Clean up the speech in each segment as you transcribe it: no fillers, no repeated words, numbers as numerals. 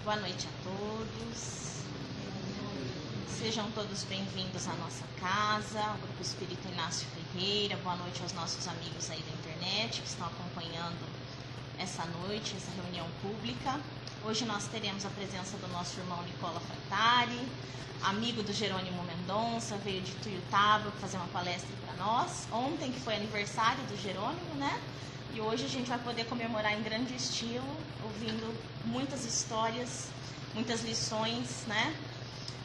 Boa noite a todos. Sejam todos bem-vindos à nossa casa, ao Grupo Espírita Inácio Ferreira. Boa noite aos nossos amigos aí da internet que estão acompanhando essa noite, essa reunião pública. Hoje nós teremos a presença do nosso irmão Nicola Fratari, amigo do Jerônimo Mendonça, veio de Tuiutaba fazer uma palestra para nós. Ontem que foi aniversário do Jerônimo, né? E hoje a gente vai poder comemorar em grande estilo, ouvindo muitas histórias, muitas lições, né?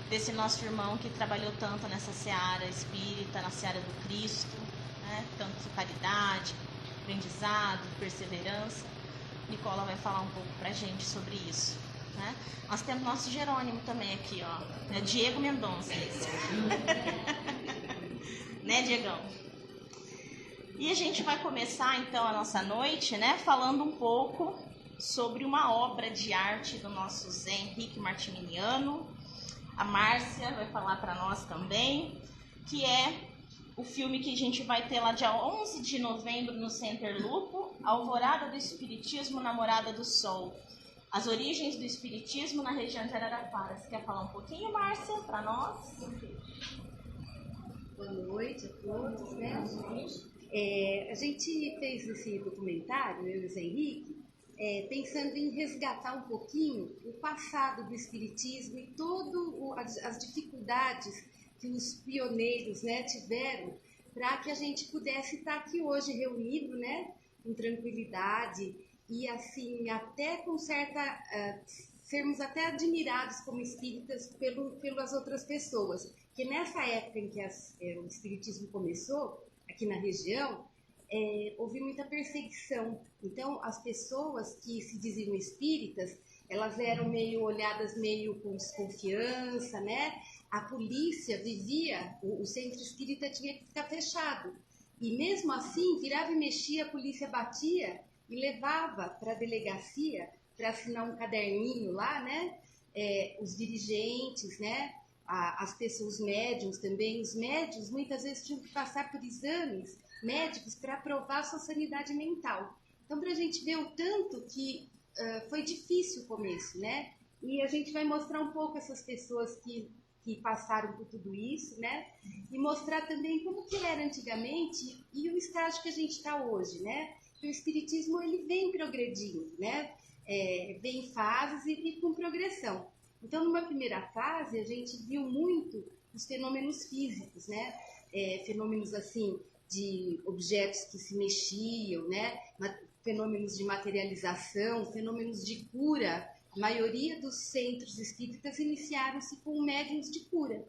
Desse nosso irmão que trabalhou tanto nessa seara espírita, na seara do Cristo, né? Tanto caridade, aprendizado, perseverança. Nicola vai falar um pouco pra gente sobre isso, né? Nós temos nosso Jerônimo também aqui, ó. É Diego Mendonça, esse. Né, Diegão? E a gente vai começar então a nossa noite, né, falando um pouco sobre uma obra de arte do nosso Zé Henrique Martimignano. A Márcia vai falar para nós também, que é o filme que a gente vai ter lá dia 11 de novembro no Center Lupo, Alvorada do Espiritismo, Namorada do Sol. As origens do Espiritismo na região de Araraquara. Você quer falar um pouquinho, Márcia, para nós? Boa noite a todos, né? A gente fez esse documentário, eu e o Zé Henrique, pensando em resgatar um pouquinho o passado do Espiritismo e todas as dificuldades que os pioneiros, né, tiveram para que a gente pudesse estar aqui hoje reunido, né, com tranquilidade e assim até com certa sermos até admirados como espíritas pelas outras pessoas, que nessa época em que o Espiritismo começou aqui na região, houve muita perseguição. Então, as pessoas que se diziam espíritas, elas eram olhadas meio com desconfiança, né? A polícia vivia, o centro espírita tinha que ficar fechado. E mesmo assim, virava e mexia, a polícia batia e levava para a delegacia para assinar um caderninho lá, né? Os dirigentes, né? As pessoas, os médiums também, os médiums muitas vezes tinham que passar por exames médicos para provar sua sanidade mental. Então, para a gente ver o tanto que foi difícil o começo, né? E a gente vai mostrar um pouco essas pessoas que passaram por tudo isso, né? E mostrar também como que era antigamente e o estágio que a gente está hoje, né? Que o Espiritismo, ele vem progredindo, né? Vem em fases e com progressão. Então, numa primeira fase, a gente viu muito os fenômenos físicos, né? Fenômenos, assim, de objetos que se mexiam, né? Fenômenos de materialização, fenômenos de cura. A maioria dos centros espíritas iniciaram-se com médiuns de cura.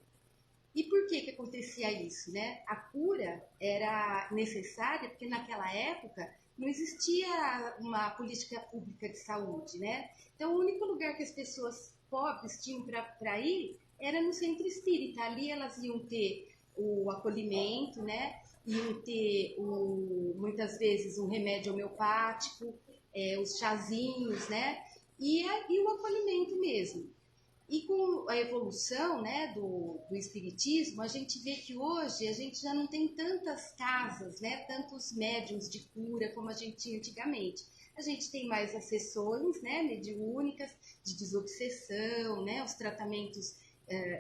E por que acontecia isso, né? A cura era necessária porque, naquela época, não existia uma política pública de saúde, né? Então, o único lugar que as pessoas pobres tinham para ir era no centro espírita. Ali elas iam ter o acolhimento, né? Iam ter muitas vezes um remédio homeopático, os chazinhos, né? E o acolhimento mesmo. E com a evolução, né, do espiritismo, a gente vê que hoje a gente já não tem tantas casas, né, tantos médiuns de cura como a gente tinha antigamente. A gente tem mais as sessões, né, mediúnicas, de desobsessão, né, os tratamentos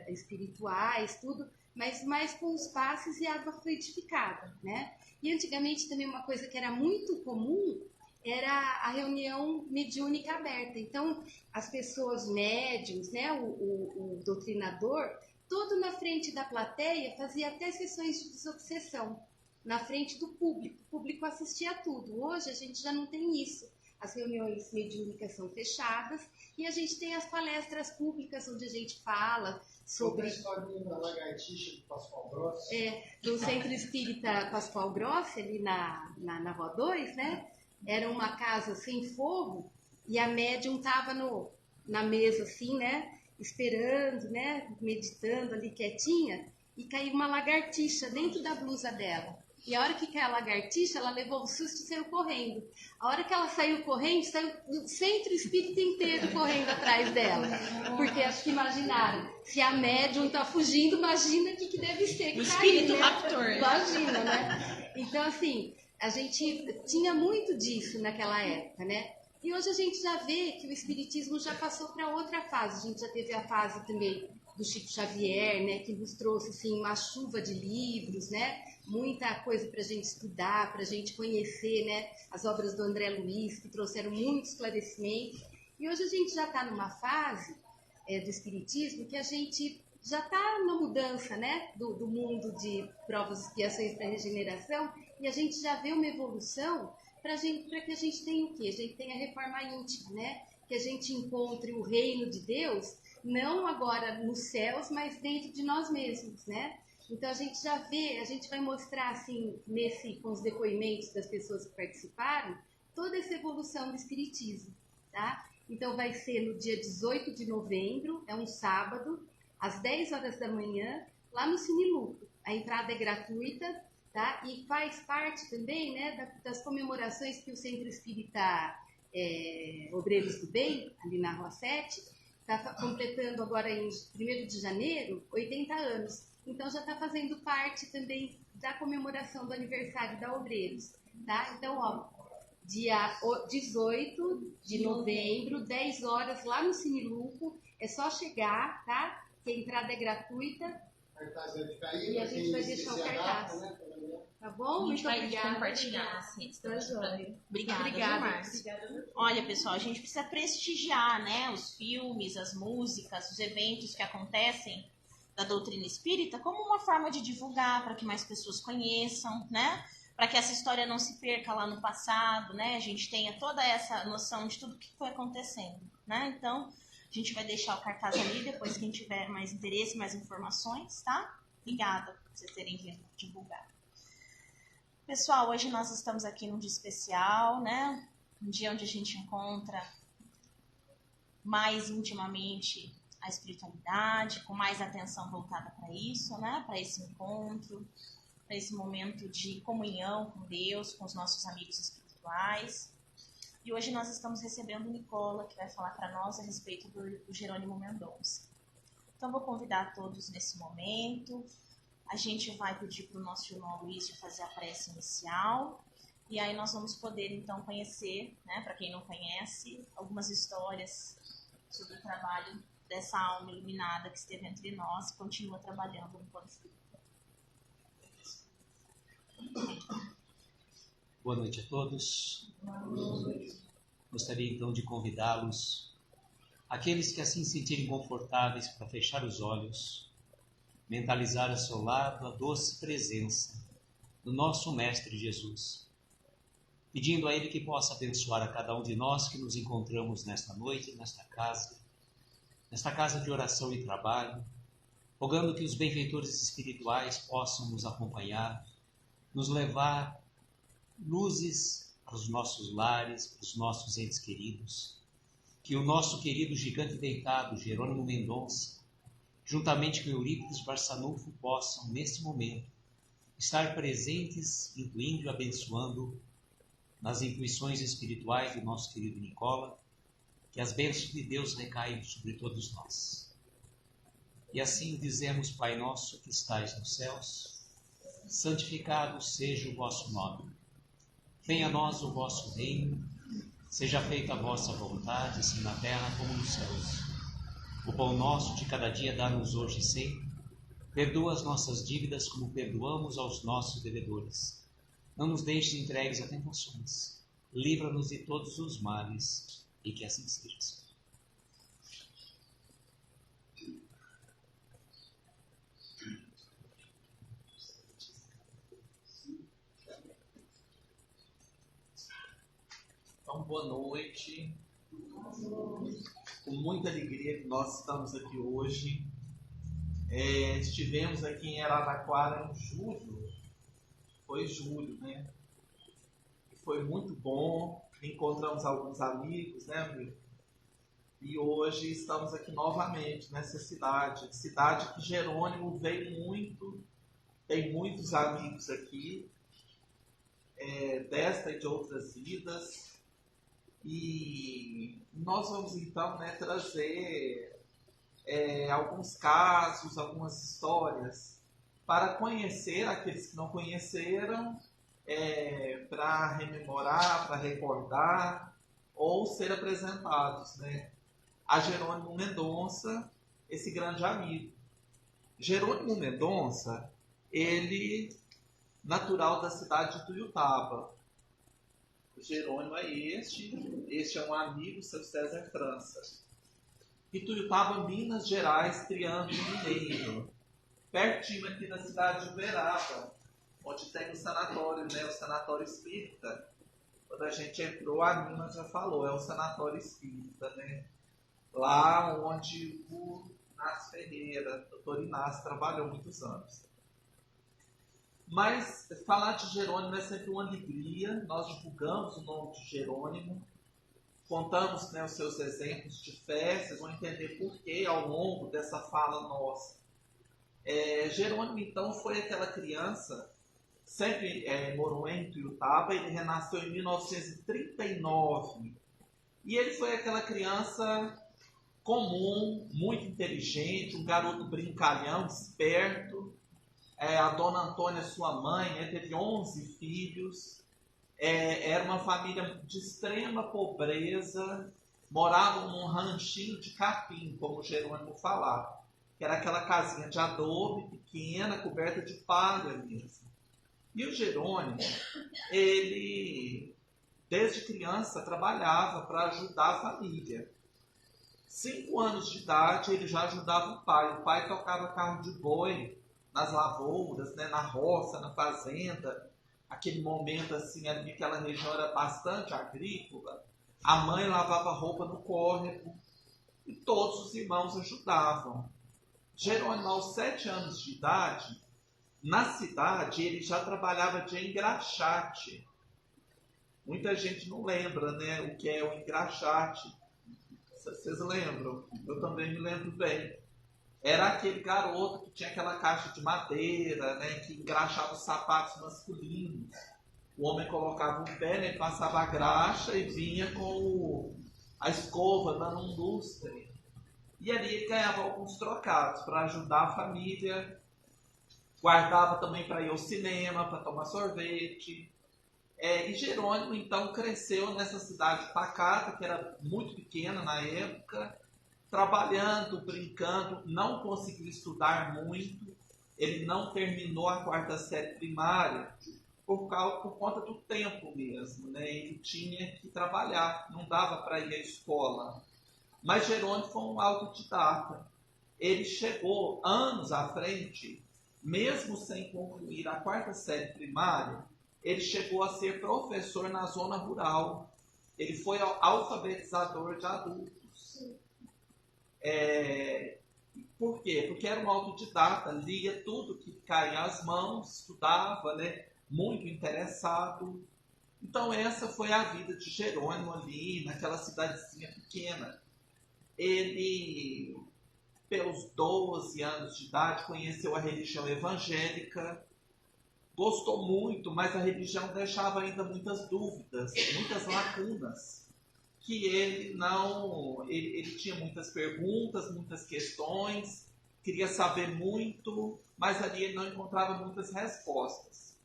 espirituais, tudo, mas mais com os passes e água fluidificada, né? E antigamente também uma coisa que era muito comum era a reunião mediúnica aberta. Então, as pessoas médiums, né, o doutrinador, todo na frente da plateia fazia até sessões de desobsessão, na frente do público. O público assistia a tudo. Hoje a gente já não tem isso. As reuniões mediúnicas são fechadas e a gente tem as palestras públicas onde a gente fala sobre... a historinha da lagartixa do Pascoal Grossi. Do Centro Espírita Pascoal Grossi, ali na Rua 2, né? Era uma casa sem fogo e a médium estava na mesa assim, né? Esperando, né? Meditando ali quietinha e caiu uma lagartixa dentro da blusa dela. E a hora que caiu a lagartixa, ela levou um susto e saiu correndo. A hora que ela saiu correndo, saiu o centro espírita inteiro correndo atrás dela. Porque acho que imaginaram, se a médium está fugindo, imagina o que deve ser. Que o tá espírito aí, né? raptor. Imagina, né? Então, assim, a gente tinha muito disso naquela época, né? E hoje a gente já vê que o espiritismo já passou para outra fase. A gente já teve a fase também do Chico Xavier, né, que nos trouxe assim, uma chuva de livros, né, muita coisa para a gente estudar, para a gente conhecer, né, as obras do André Luiz, que trouxeram muito esclarecimento. E hoje a gente já está numa fase do espiritismo que a gente já está na mudança, né, do mundo de provas e expiações para regeneração, e a gente já vê uma evolução para que a gente tenha o quê? A gente tenha a reforma íntima, né, que a gente encontre o reino de Deus, não agora nos céus, mas dentro de nós mesmos, né? Então a gente já vê, a gente vai mostrar assim, com os depoimentos das pessoas que participaram, toda essa evolução do espiritismo, tá? Então vai ser no dia 18 de novembro, é um sábado, às 10 horas da manhã, lá no Cine Lupo. A entrada é gratuita, tá? E faz parte também, né, das comemorações que o Centro Espírita Obreiros do Bem, ali na Rua 7, está completando agora em 1º de janeiro, 80 anos. Então já está fazendo parte também da comemoração do aniversário da Obreiros, tá? Então, ó, dia 18 de novembro, 10 horas, lá no Cine Lupo, é só chegar, tá? Que a entrada é gratuita. E a gente vai deixar o cartaz. Tá bom? A gente vai obrigada. Compartilhar nas redes. Obrigada, Márcia. Olha, pessoal, a gente precisa prestigiar, né, os filmes, as músicas, os eventos que acontecem da doutrina espírita como uma forma de divulgar para que mais pessoas conheçam, né? Para que essa história não se perca lá no passado, né? A gente tenha toda essa noção de tudo que foi acontecendo, né? Então, a gente vai deixar o cartaz ali depois quem tiver mais interesse, mais informações, tá? Obrigada por vocês terem vindo divulgar. Pessoal, hoje nós estamos aqui num dia especial, né? Um dia onde a gente encontra mais intimamente a espiritualidade, com mais atenção voltada para isso, né? Para esse encontro, para esse momento de comunhão com Deus, com os nossos amigos espirituais. E hoje nós estamos recebendo o Nicola, que vai falar para nós a respeito do Jerônimo Mendonça. Então, vou convidar todos nesse momento. A gente vai pedir para o nosso irmão Luiz fazer a prece inicial. E aí nós vamos poder, então, conhecer, né, para quem não conhece, algumas histórias sobre o trabalho dessa alma iluminada que esteve entre nós e continua trabalhando no plano espiritual. Boa noite a todos. Gostaria então de convidá-los, aqueles que assim se sentirem confortáveis, para fechar os olhos, mentalizar ao seu lado a doce presença do nosso Mestre Jesus, pedindo a Ele que possa abençoar a cada um de nós que nos encontramos nesta noite, nesta casa de oração e trabalho, rogando que os benfeitores espirituais possam nos acompanhar, nos levar luzes para os nossos lares, para os nossos entes queridos, que o nosso querido gigante deitado, Jerônimo Mendonça, juntamente com Eurípides Barçanufo, possam, nesse momento, estar presentes, intuindo e abençoando nas intuições espirituais do nosso querido Nicola, que as bênçãos de Deus recaiam sobre todos nós. E assim dizemos: Pai nosso que estais nos céus, santificado seja o vosso nome. Venha a nós o vosso reino, seja feita a vossa vontade, assim na terra como nos céus. O pão nosso de cada dia dá-nos hoje e sempre. Perdoa as nossas dívidas como perdoamos aos nossos devedores. Não nos deixes entregues a tentações. Livra-nos de todos os males, e que assim seja. Então, boa noite. Com muita alegria que nós estamos aqui hoje. Estivemos aqui em Araraquara em julho. Foi julho, né? E foi muito bom. Encontramos alguns amigos, né, amigo? E hoje estamos aqui novamente nessa cidade que Jerônimo veio muito. Tem muitos amigos aqui, desta e de outras vidas. E nós vamos então, né, trazer alguns casos, algumas histórias para conhecer aqueles que não conheceram, para rememorar, para recordar ou ser apresentados, né, a Jerônimo Mendonça, esse grande amigo. Jerônimo Mendonça, ele natural da cidade de Tuiutaba. O Jerônimo é este é um amigo, seu César França. Ituiutaba, Minas Gerais, Triângulo Mineiro. Pertinho aqui na cidade de Uberaba, onde tem o sanatório, né, o Sanatório Espírita. Quando a gente entrou, a Nina já falou, é o Sanatório Espírita, né? Lá onde o Inácio Ferreira, o Dr. Inácio, trabalhou muitos anos. Mas falar de Jerônimo é sempre uma alegria. Nós divulgamos o nome de Jerônimo, contamos, né, os seus exemplos de fé. Vocês vão entender por que ao longo dessa fala nossa. Jerônimo, então, foi aquela criança, sempre morou em Tuiutaba. Ele renasceu em 1939. E ele foi aquela criança comum, muito inteligente, um garoto brincalhão, esperto. A dona Antônia, sua mãe, né, teve 11 filhos. Era uma família de extrema pobreza. Moravam num ranchinho de capim, como o Jerônimo falava, que era aquela casinha de adobe pequena, coberta de palha mesmo. E o Jerônimo, ele, desde criança, trabalhava para ajudar a família. 5 anos de idade, ele já ajudava o pai. O pai tocava carro de boi nas lavouras, né, na roça, na fazenda. Aquele momento, assim, ali, aquela região era bastante agrícola. A mãe lavava roupa no córrego e todos os irmãos ajudavam. Jerônimo, aos 7 anos de idade, na cidade, ele já trabalhava de engraxate. Muita gente não lembra, né, o que é o engraxate. Vocês lembram? Eu também me lembro bem. Era aquele garoto que tinha aquela caixa de madeira, né, que engraxava os sapatos masculinos. O homem colocava o pé, né, passava a graxa e vinha com a escova dando um lustre. E ali ele ganhava alguns trocados para ajudar a família. Guardava também para ir ao cinema, para tomar sorvete. E Jerônimo, então, cresceu nessa cidade pacata, que era muito pequena na época, trabalhando, brincando, não conseguiu estudar muito. Ele não terminou a 4ª série primária por conta do tempo mesmo, né? Ele tinha que trabalhar, não dava para ir à escola. Mas Jerônimo foi um autodidata. Ele chegou anos à frente, mesmo sem concluir a 4ª série primária, ele chegou a ser professor na zona rural. Ele foi alfabetizador de adultos. Por quê? Porque era um autodidata, lia tudo que caía às mãos, estudava, né? Muito interessado. Então essa foi a vida de Jerônimo ali, naquela cidadezinha pequena. Ele, pelos 12 anos de idade, conheceu a religião evangélica, gostou muito, mas a religião deixava ainda muitas dúvidas, muitas lacunas, que ele tinha muitas perguntas, muitas questões, queria saber muito, mas ali ele não encontrava muitas respostas.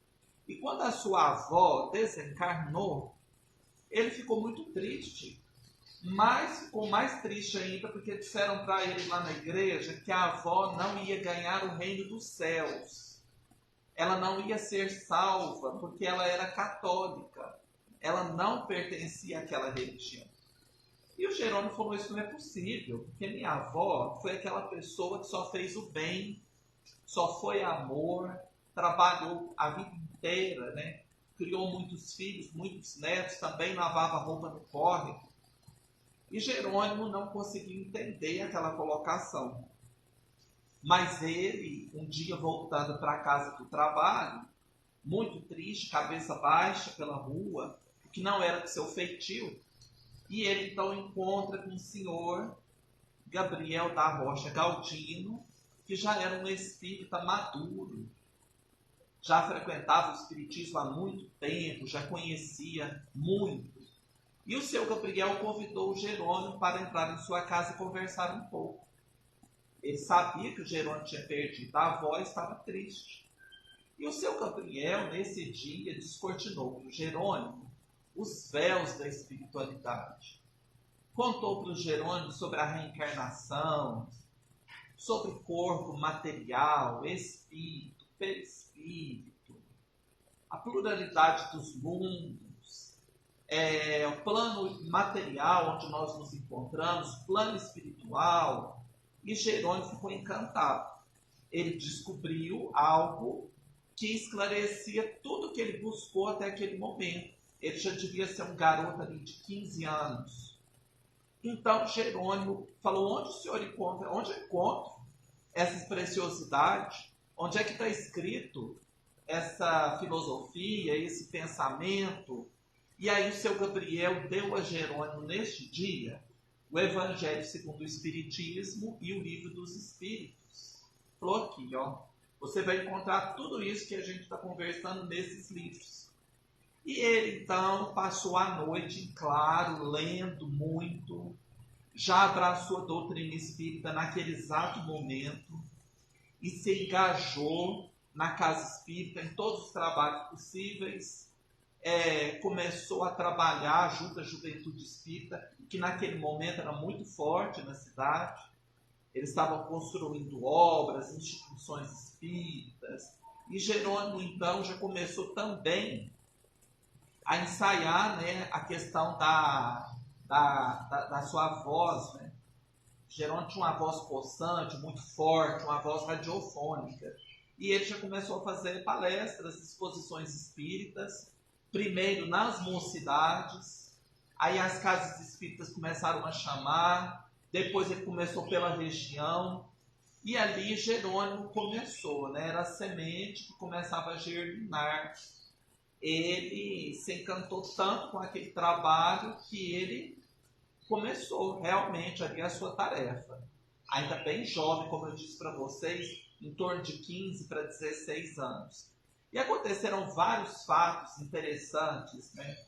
E quando a sua avó desencarnou, ele ficou muito triste, mas ficou mais triste ainda porque disseram para ele lá na igreja que a avó não ia ganhar o reino dos céus. Ela não ia ser salva porque ela era católica. Ela não pertencia àquela religião. E o Jerônimo falou, isso não é possível, porque minha avó foi aquela pessoa que só fez o bem, só foi amor, trabalhou a vida inteira, né? Criou muitos filhos, muitos netos, também lavava roupa no córrego. E Jerônimo não conseguiu entender aquela colocação. Mas ele, um dia voltando para a casa do trabalho, muito triste, cabeça baixa pela rua, que não era de seu feitio, e ele então encontra com o senhor Gabriel da Rocha Galdino, que já era um espírita maduro, já frequentava o espiritismo há muito tempo, já conhecia muito. E o seu Gabriel convidou o Jerônimo para entrar em sua casa e conversar um pouco. Ele sabia que o Jerônimo tinha perdido a avó e estava triste. E o seu Gabriel, nesse dia, descortinou para o Jerônimo os véus da espiritualidade. Contou para o Jerônimo sobre a reencarnação, sobre corpo material, espírito, perispírito, a pluralidade dos mundos, o plano material onde nós nos encontramos, plano espiritual, e Jerônimo ficou encantado. Ele descobriu algo que esclarecia tudo que ele buscou até aquele momento. Ele já devia ser um garoto ali de 15 anos. Então Jerônimo falou: onde o senhor encontra? Onde eu encontro essas preciosidades? Onde é que está escrito essa filosofia, esse pensamento? E aí o seu Gabriel deu a Jerônimo neste dia o Evangelho segundo o Espiritismo e o Livro dos Espíritos. Falou aqui, ó, você vai encontrar tudo isso que a gente está conversando nesses livros. E ele então passou a noite em claro, lendo muito, já abraçou a doutrina espírita naquele exato momento e se engajou na casa espírita em todos os trabalhos possíveis. Começou a trabalhar junto à juventude espírita, que naquele momento era muito forte na cidade. Eles estavam construindo obras, instituições espíritas. E Jerônimo, então, já começou também a ensaiar, né, a questão da sua voz. Né? Jerônimo tinha uma voz possante, muito forte, uma voz radiofônica. E ele já começou a fazer palestras, exposições espíritas, primeiro nas mocidades, aí as casas espíritas começaram a chamar, depois ele começou pela região, e ali Jerônimo começou, né? Era a semente que começava a germinar. Ele se encantou tanto com aquele trabalho que ele começou realmente ali a sua tarefa. Ainda bem jovem, como eu disse para vocês, em torno de 15 para 16 anos. E aconteceram vários fatos interessantes, né?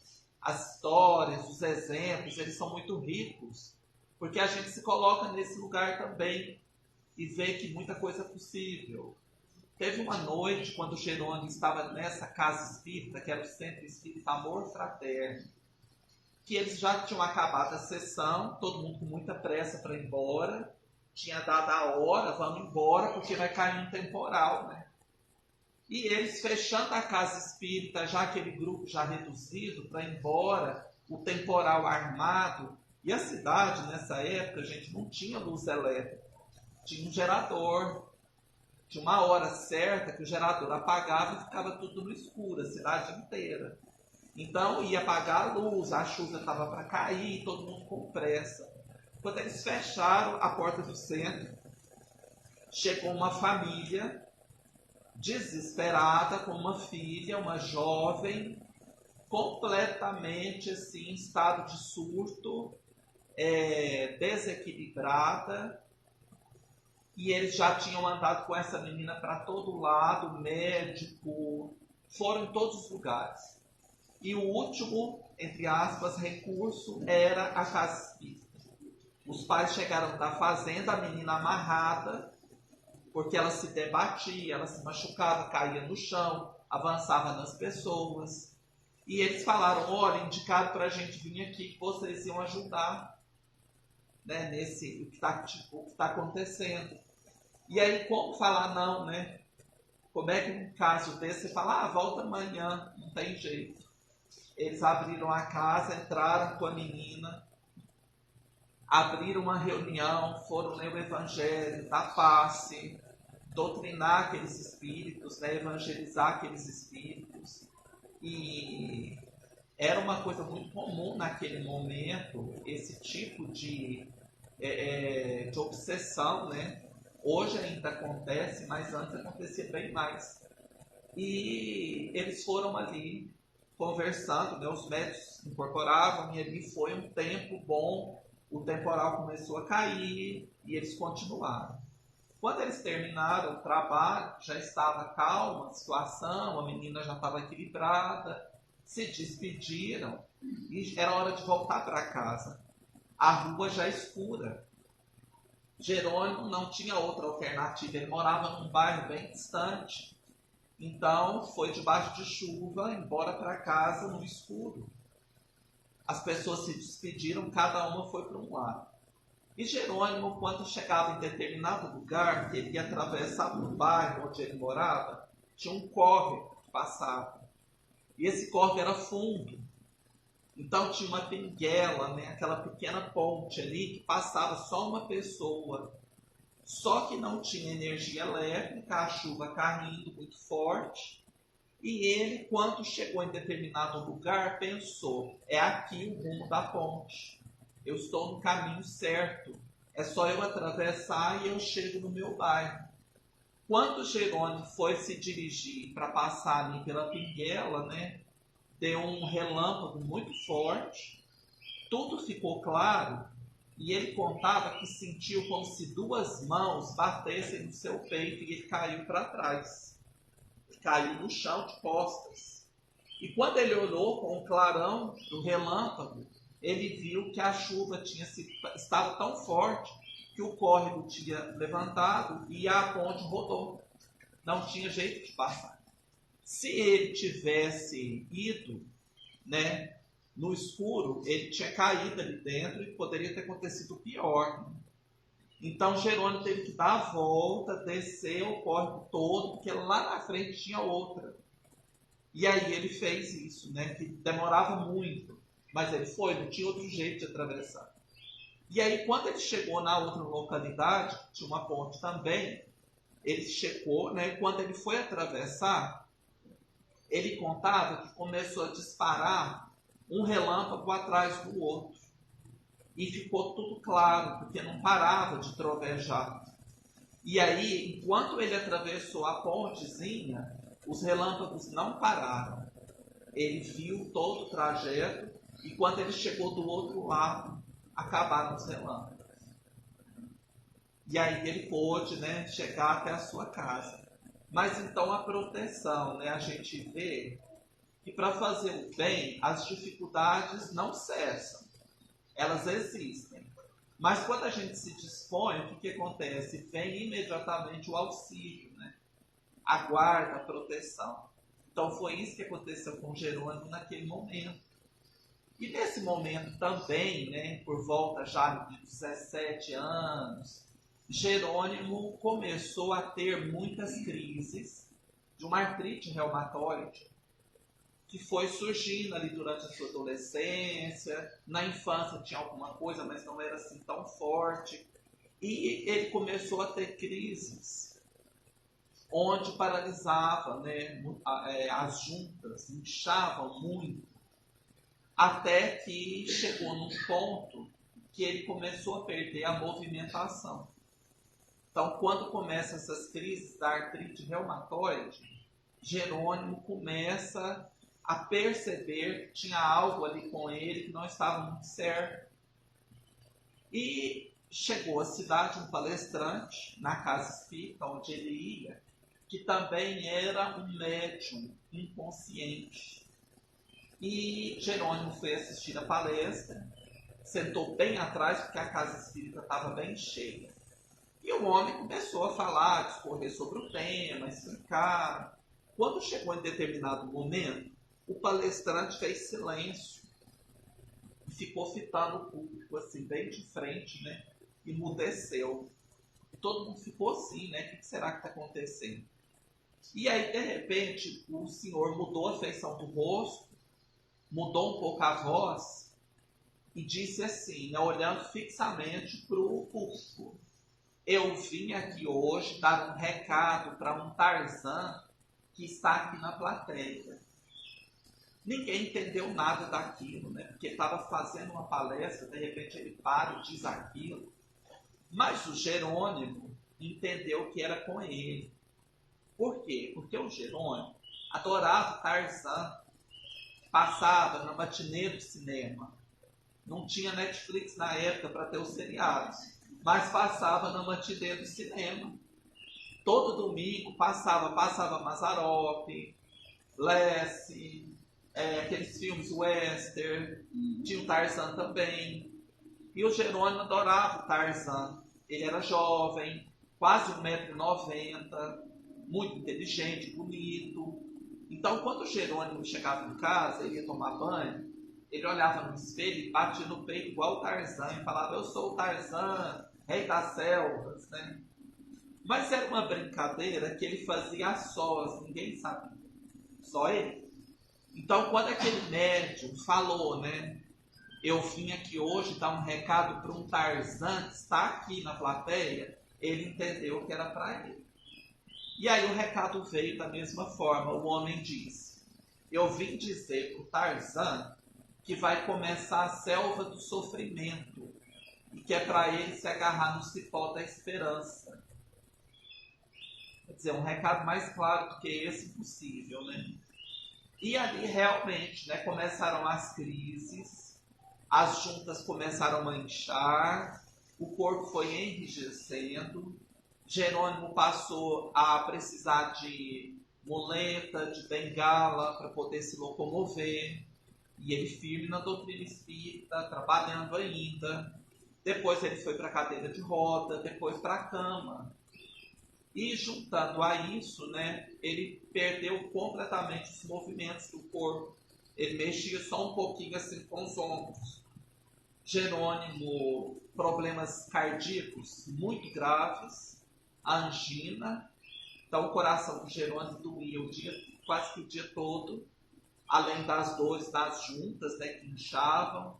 As histórias, os exemplos, eles são muito ricos, porque a gente se coloca nesse lugar também e vê que muita coisa é possível. Teve uma noite, quando Jerônimo estava nessa casa espírita, que era o Centro Espírita Amor Fraterno, que eles já tinham acabado a sessão, todo mundo com muita pressa para ir embora, tinha dado a hora, vamos embora, porque vai cair um temporal, né? E eles fechando a casa espírita, já aquele grupo já reduzido, para ir embora, o temporal armado. E a cidade, nessa época, gente, não tinha luz elétrica. Tinha um gerador. Tinha uma hora certa que o gerador apagava e ficava tudo no escuro, a cidade inteira. Então ia apagar a luz, a chuva estava para cair, todo mundo com pressa. Quando eles fecharam a porta do centro, chegou uma família desesperada, com uma filha, uma jovem, completamente assim, em estado de surto, desequilibrada. E eles já tinham andado com essa menina para todo lado, médico, foram em todos os lugares. E o último, entre aspas, recurso era a casa espírita. Os pais chegaram da fazenda, a menina amarrada, porque ela se debatia, ela se machucava, caía no chão, avançava nas pessoas. E eles falaram: olha, indicaram para a gente vir aqui, que vocês iam ajudar, né, o que está acontecendo. E aí, como falar não, né? Como é que num caso desse você fala: volta amanhã, não tem jeito. Eles abriram a casa, entraram com a menina, abriram uma reunião, foram ler o Evangelho, dar passe, doutrinar aqueles espíritos, né, evangelizar aqueles espíritos. E era uma coisa muito comum naquele momento, esse tipo de obsessão, né? Hoje ainda acontece, mas antes acontecia bem mais. E eles foram ali conversando, né? Os médicos incorporavam, e ali foi um tempo bom. O temporal começou a cair e eles continuaram. Quando eles terminaram o trabalho, já estava calma a situação, a menina já estava equilibrada, se despediram e era hora de voltar para casa. A rua já escura. Jerônimo não tinha outra alternativa, ele morava num bairro bem distante. Então foi debaixo de chuva, embora para casa no escuro. as pessoas se despediram, cada uma foi para um lado. E Jerônimo, quando chegava em determinado lugar, que ele ia atravessar o bairro onde ele morava, tinha um córrego que passava. E esse córrego era fundo. Então tinha uma pinguela, né? Aquela pequena ponte ali que passava só uma pessoa. Só que não tinha energia elétrica, a chuva caindo muito forte. E ele, quando chegou em determinado lugar, pensou: é aqui o rumo da ponte. Eu estou no caminho certo. É só eu atravessar e eu chego no meu bairro. Quando Jerônimo foi se dirigir para passar ali pela pinguela, né, deu um relâmpago muito forte. Tudo ficou claro e ele contava que sentiu como se 2 mãos batessem no seu peito e ele caiu para trás. Ele caiu no chão de costas. E quando ele olhou com o clarão do relâmpago, ele viu que a chuva estava tão forte que o córrego tinha levantado e a ponte rodou. Não tinha jeito de passar. Se ele tivesse ido, né, no escuro, ele tinha caído ali dentro e poderia ter acontecido pior. Então Jerônimo teve que dar a volta, descer o córrego todo, porque lá na frente tinha outra. E aí ele fez isso, né, que demorava muito. Mas ele foi, não tinha outro jeito de atravessar. E aí, quando ele chegou na outra localidade, tinha uma ponte também, ele chegou, né? E quando ele foi atravessar, ele contava que começou a disparar um relâmpago atrás do outro. E ficou tudo claro, porque não parava de trovejar. E aí, enquanto ele atravessou a pontezinha, os relâmpagos não pararam. Ele viu todo o trajeto. E quando ele chegou do outro lado, acabaram os relâmpagos. E aí ele pôde, né, chegar até a sua casa. Mas então a proteção, né, a gente vê que para fazer o bem, as dificuldades não cessam. Elas existem. Mas quando a gente se dispõe, o que acontece? Vem imediatamente o auxílio, né? A guarda, a proteção. Então foi isso que aconteceu com Jerônimo naquele momento. E nesse momento também, né, por volta já de 17 anos, Jerônimo começou a ter muitas crises de uma artrite reumatoide que foi surgindo ali durante a sua adolescência. Na infância tinha alguma coisa, mas não era assim tão forte. E ele começou a ter crises onde paralisava, né, as juntas, inchavam muito. Até que chegou num ponto que ele começou a perder a movimentação. Então, quando começam essas crises da artrite reumatoide, Jerônimo começa a perceber que tinha algo ali com ele que não estava muito certo. E chegou à cidade um palestrante, na casa espírita, onde ele ia, que também era um médium inconsciente. E Jerônimo foi assistir a palestra, sentou bem atrás, porque a casa espírita estava bem cheia. E o homem começou a falar, discorrer sobre o tema, explicar. Quando chegou em determinado momento, o palestrante fez silêncio e ficou fitando o público, assim, bem de frente, né? E emudeceu. E todo mundo ficou assim, né? O que será que está acontecendo? E aí, de repente, o senhor mudou a feição do rosto, mudou um pouco a voz e disse assim, né, olhando fixamente para o público: eu vim aqui hoje dar um recado para um Tarzan que está aqui na plateia. Ninguém entendeu nada daquilo, né? Porque estava fazendo uma palestra, de repente ele para e diz aquilo. Mas o Jerônimo entendeu que era com ele. Por quê? Porque o Jerônimo adorava Tarzan. Passava na matinê do cinema. Não tinha Netflix na época para ter os seriados, mas passava na matinê do cinema. Todo domingo passava Mazzaropi, Lesse, aqueles filmes western, tinha o Tarzan também. E o Jerônimo adorava o Tarzan. Ele era jovem, quase 1,90 m, muito inteligente, bonito. Então, quando o Jerônimo chegava em casa, ele ia tomar banho, ele olhava no espelho e batia no peito igual o Tarzan e falava: eu sou o Tarzan, rei das selvas, né? Mas era uma brincadeira que ele fazia a sós, ninguém sabia, só ele. Então, quando aquele médium falou, né, eu vim aqui hoje dar um recado para um Tarzan que está aqui na plateia, ele entendeu que era para ele. E aí o recado veio da mesma forma. O homem disse: eu vim dizer para o Tarzan que vai começar a selva do sofrimento e que é para ele se agarrar no cipó da esperança. Quer dizer, um recado mais claro do que esse impossível, né? E ali realmente, né, começaram as crises, as juntas começaram a manchar, o corpo foi enrijecendo, Jerônimo passou a precisar de muleta, de bengala para poder se locomover, e ele firme na doutrina espírita, trabalhando ainda. Depois ele foi para a cadeira de roda, depois para a cama. E juntando a isso, né, ele perdeu completamente os movimentos do corpo. Ele mexia só um pouquinho assim com os ombros. Jerônimo, problemas cardíacos muito graves, angina. Então o coração de Jerônimo doía quase que o dia todo, além das dores das juntas, né, que inchavam.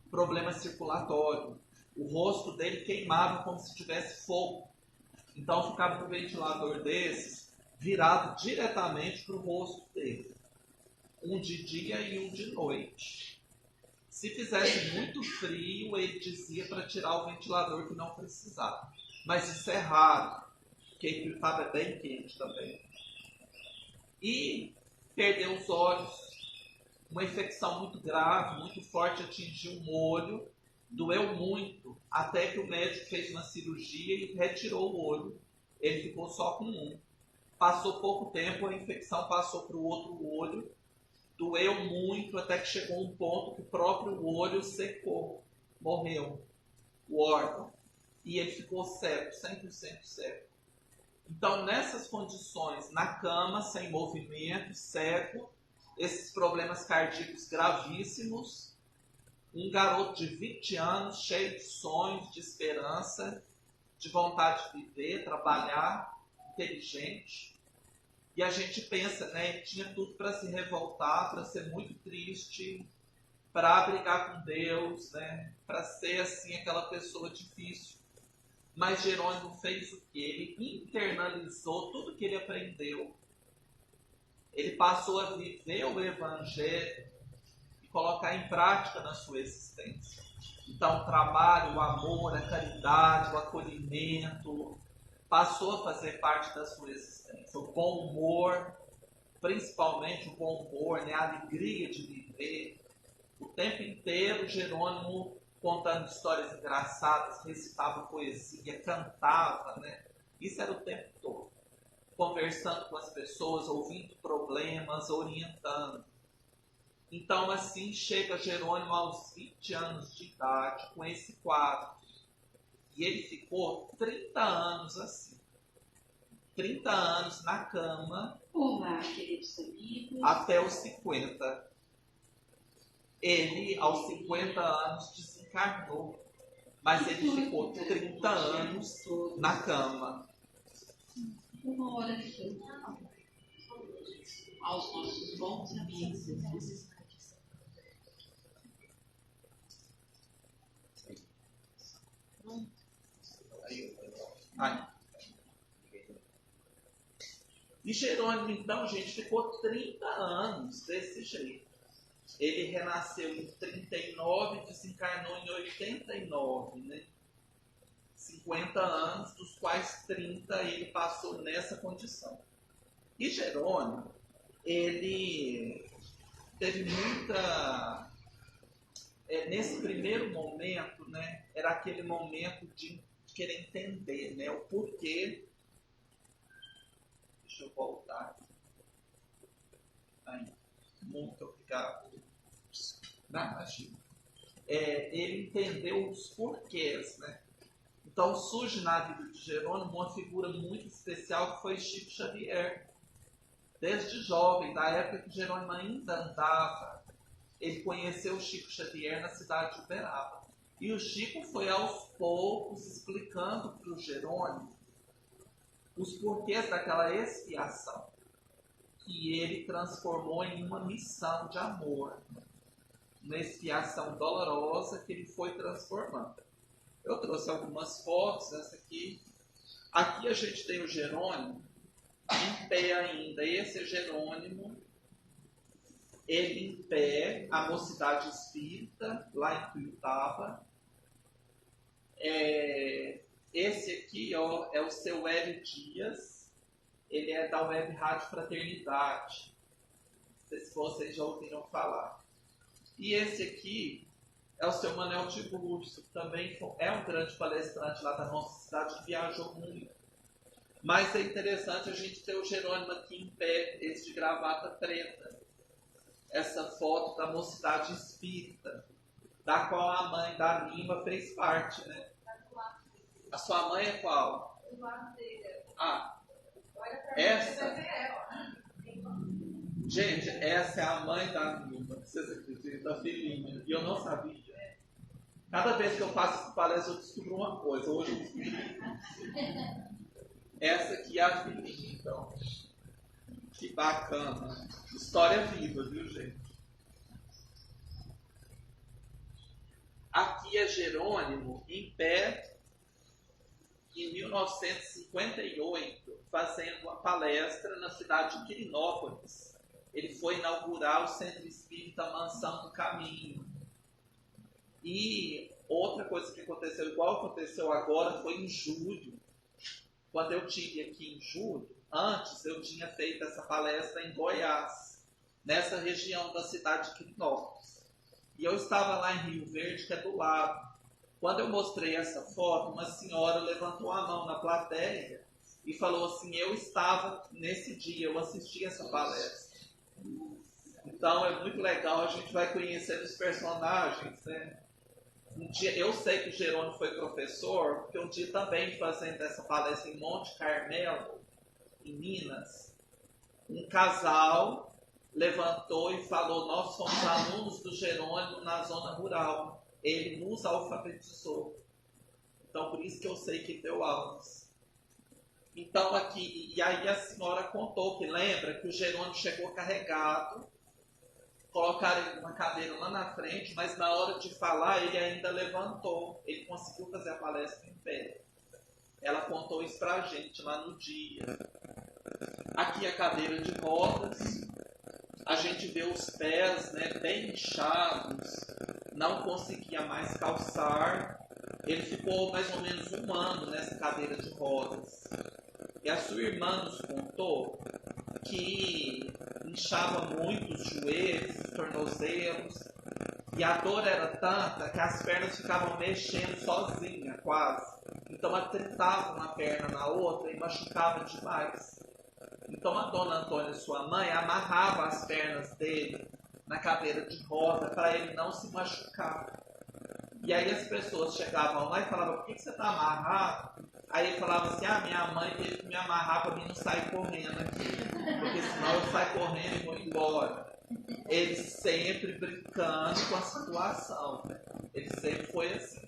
Problema circulatório. O rosto dele queimava como se tivesse fogo. Então ficava um ventilador desses virado diretamente para o rosto dele. Um de dia e um de noite. Se fizesse muito frio, ele dizia para tirar o ventilador que não precisava. Mas isso é raro, porque ele estava bem quente também. E perdeu os olhos. Uma infecção muito grave, muito forte, atingiu um olho. Doeu muito, até que o médico fez uma cirurgia e retirou o olho. Ele ficou só com um. Passou pouco tempo, a infecção passou para o outro olho. Doeu muito, até que chegou um ponto que o próprio olho secou. Morreu o órgão. E ele ficou cego, 100% cego. Então, nessas condições, na cama, sem movimento, cego, esses problemas cardíacos gravíssimos, um garoto de 20 anos, cheio de sonhos, de esperança, de vontade de viver, trabalhar, inteligente. E a gente pensa, né, ele tinha tudo para se revoltar, para ser muito triste, para brigar com Deus, né, para ser assim aquela pessoa difícil. Mas Jerônimo fez o quê? Ele internalizou tudo que ele aprendeu. Ele passou a viver o Evangelho, colocar em prática na sua existência. Então, o trabalho, o amor, a caridade, o acolhimento, passou a fazer parte da sua existência. O bom humor, principalmente o bom humor, né? A alegria de viver. O tempo inteiro, Jerônimo contando histórias engraçadas, recitava poesia, cantava, né? Isso era o tempo todo. Conversando com as pessoas, ouvindo problemas, orientando. Então, assim, chega Jerônimo aos 20 anos de idade com esse quadro. E ele ficou 30 anos assim. 30 anos na cama. Olá, queridos amigos. Até os 50. Ele, aos 50 anos, desencarnou. Mas ele ficou 30 anos na cama. Uma oração aos nossos bons amigos. E Jerônimo, então, gente, ficou 30 anos desse jeito. Ele renasceu em 39, desencarnou em 89, né? 50 anos, dos quais 30 ele passou nessa condição. E Jerônimo, ele teve muita... nesse primeiro momento, né, era aquele momento de querer entender, né, o porquê. Deixa eu voltar. Aí, muito obrigado. Não, imagina. Ele entendeu os porquês, né? Então surge na vida de Jerônimo uma figura muito especial que foi Chico Xavier. Desde jovem, da época que Jerônimo ainda andava, ele conheceu o Chico Xavier na cidade de Uberaba. E o Chico foi aos poucos explicando para o Jerônimo os porquês daquela expiação, que ele transformou em uma missão de amor, uma expiação dolorosa que ele foi transformando. Eu trouxe algumas fotos, essa aqui. Aqui a gente tem o Jerônimo em pé ainda. Esse é Jerônimo, ele em pé, a Mocidade Espírita, lá em Cuiabá. Esse aqui, ó, é o seu Hélio Dias, ele é da Web Rádio Fraternidade. Não sei se vocês já ouviram falar. E esse aqui é o seu Manuel Tiburcio, que também é um grande palestrante lá da nossa cidade, que viajou muito. Mas é interessante a gente ter o Jerônimo aqui em pé, esse de gravata preta. Essa foto da Mocidade Espírita, da qual a mãe da Lima fez parte, né? A sua mãe é qual? Ah, essa? Gente, essa é a mãe da Lima, vocês acreditam? Da filhinha. E eu não sabia. Cada vez que eu faço essa palestra eu descubro uma coisa. Hoje eu descobri. Essa aqui é a filhinha, então. Que bacana. História viva, viu, gente? Aqui é Jerônimo em pé, em 1958, fazendo uma palestra na cidade de Quirinópolis. Ele foi inaugurar o Centro Espírita Mansão do Caminho. E outra coisa que aconteceu, igual aconteceu agora, foi em julho. Quando eu estive aqui em julho, antes eu tinha feito essa palestra em Goiás, nessa região da cidade de Quirinópolis. E eu estava lá em Rio Verde, que é do lado. Quando eu mostrei essa foto, uma senhora levantou a mão na plateia e falou assim: eu estava nesse dia, eu assisti essa palestra. Então é muito legal, a gente vai conhecendo os personagens, né? Um dia, eu sei que o Jerônimo foi professor, porque um dia também fazendo essa palestra em Monte Carmelo, em Minas, um casal levantou e falou: nós somos alunos do Jerônimo na zona rural. Ele nos alfabetizou. Então, por isso que eu sei que deu aulas. Então, aqui, e aí a senhora contou que lembra que o Jerônimo chegou carregado, colocaram ele numa cadeira lá na frente, mas na hora de falar ele ainda levantou. Ele conseguiu fazer a palestra em pé. Ela contou isso pra gente lá no dia. Aqui a cadeira de rodas. A gente vê os pés, né, bem inchados, não conseguia mais calçar. Ele ficou mais ou menos 1 ano nessa cadeira de rodas. E a sua irmã nos contou que inchava muito os joelhos, os tornozelos, e a dor era tanta que as pernas ficavam mexendo sozinha, quase. Então atritava uma perna na outra e machucava demais. Então a dona Antônia, sua mãe, amarrava as pernas dele na cadeira de roda para ele não se machucar. E aí as pessoas chegavam lá e falavam: por que você está amarrado? Aí ele falava assim: minha mãe teve que me amarrar para mim não sair correndo aqui, porque senão eu saio correndo e vou embora. Ele sempre brincando com a situação, né? Ele sempre foi assim.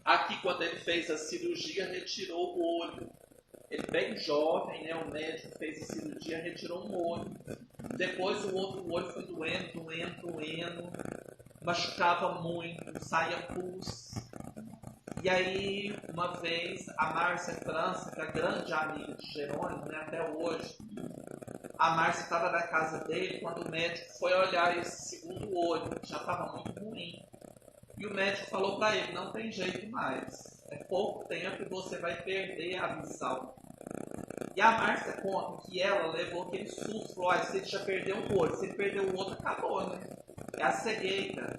Aqui, quando ele fez a cirurgia, retirou o olho. Ele bem jovem, né? O médico fez a cirurgia, retirou um olho. Depois o outro olho foi doendo, machucava muito, saía pus. E aí, uma vez, a Márcia França, que é grande amiga de Jerônimo, né, até hoje, a Márcia estava na casa dele quando o médico foi olhar esse segundo olho, que já estava muito ruim. E o médico falou para ele: não tem jeito mais, é pouco tempo e você vai perder a visão. E a Márcia conta que ela levou aquele susto, falou: se ele já perdeu um olho, se ele perdeu o outro, acabou, né? É a cegueira.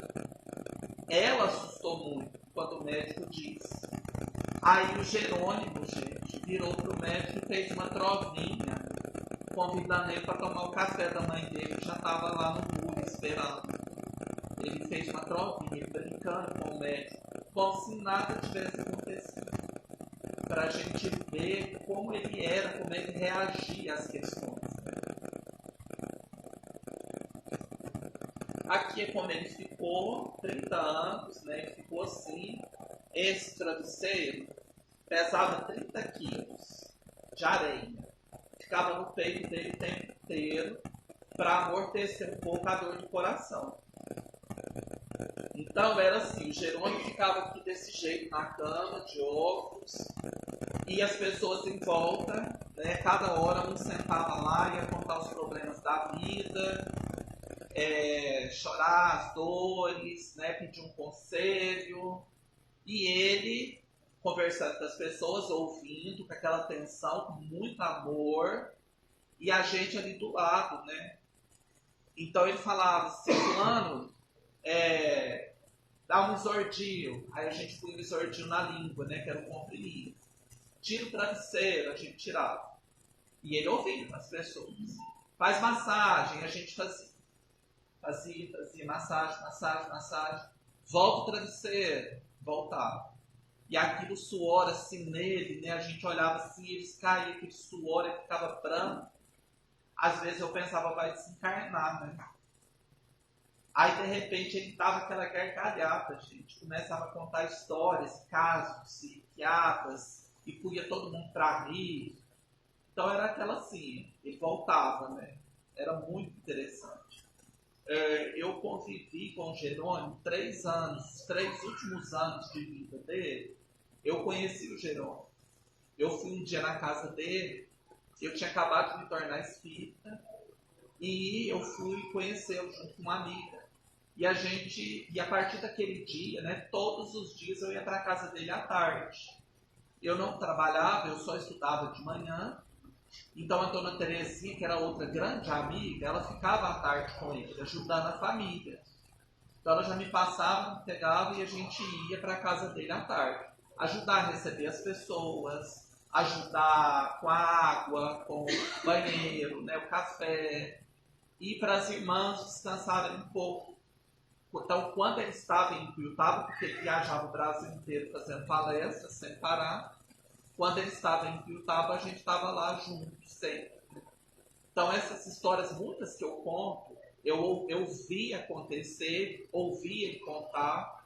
Ela assustou muito quando o médico disse. Aí o Jerônimo, gente, virou pro médico e fez uma trovinha, convidando ele para tomar o café da mãe dele, que já estava lá no muro esperando. Ele fez uma trovinha, brincando com o médico, como se nada tivesse acontecido. Para a gente ver como ele era, como ele reagia às questões. aqui é como ele ficou 30 anos, né? Ele ficou assim. Esse travesseiro pesava 30 quilos de areia. Ficava no peito dele o tempo inteiro para amortecer um pouco a dor do coração. Então era assim, o Jerônimo ficava aqui desse jeito na cama, de óculos, e as pessoas em volta, né, cada hora um sentava lá, ia contar os problemas da vida, chorar as dores, né, pedir um conselho, e ele conversando com as pessoas, ouvindo, com aquela atenção, com muito amor, e a gente ali do lado, né? Então ele falava assim, fulano, dá um exordio. Aí a gente punha um exordio na língua, né? Que era um comprimido. Tira o travesseiro, a gente tirava. E ele ouvia as pessoas. Faz massagem, a gente fazia. Fazia massagem. Volta o travesseiro, voltava. E aquilo suor assim nele, né? A gente olhava assim, eles caíam, aquele suor, ele ficava branco. Às vezes eu pensava, vai desencarnar, né? Aí, de repente, ele dava aquela gargalhada, gente. Começava a contar histórias, casos, piadas, e punha todo mundo para rir. Então, era aquela assim, ele voltava, né? Era muito interessante. Eu convivi com o Jerônimo 3 anos, os 3 últimos anos de vida dele, eu conheci o Jerônimo. Eu fui um dia na casa dele, eu tinha acabado de me tornar espírita, e eu fui conhecê-lo junto com uma amiga. E a partir daquele dia, né, todos os dias eu ia para a casa dele à tarde. Eu não trabalhava, eu só estudava de manhã. Então a dona Terezinha, que era outra grande amiga, ela ficava à tarde com ele, ajudando a família. Então ela já me passava, me pegava e a gente ia para a casa dele à tarde. Ajudar a receber as pessoas, ajudar com a água, com o banheiro, né, o café. E para as irmãs descansarem um pouco. Então, quando ele estava em Piutaba, porque ele viajava o Brasil inteiro fazendo palestras sem parar, quando ele estava em Piutaba, a gente estava lá junto, sempre. Então, essas histórias, muitas que eu conto, eu vi acontecer, ouvi ele contar,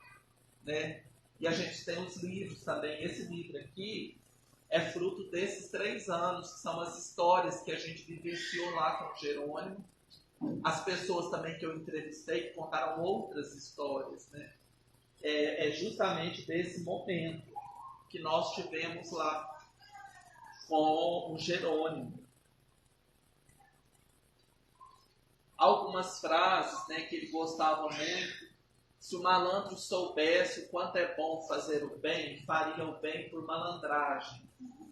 né? E a gente tem os livros também. Esse livro aqui é fruto desses 3 anos, que são as histórias que a gente vivenciou lá com o Jerônimo. As pessoas também que eu entrevistei, que contaram outras histórias, né? É justamente desse momento que nós tivemos lá com o Jerônimo. Algumas frases, né, que ele gostava muito. Se o malandro soubesse o quanto é bom fazer o bem, faria o bem por malandragem.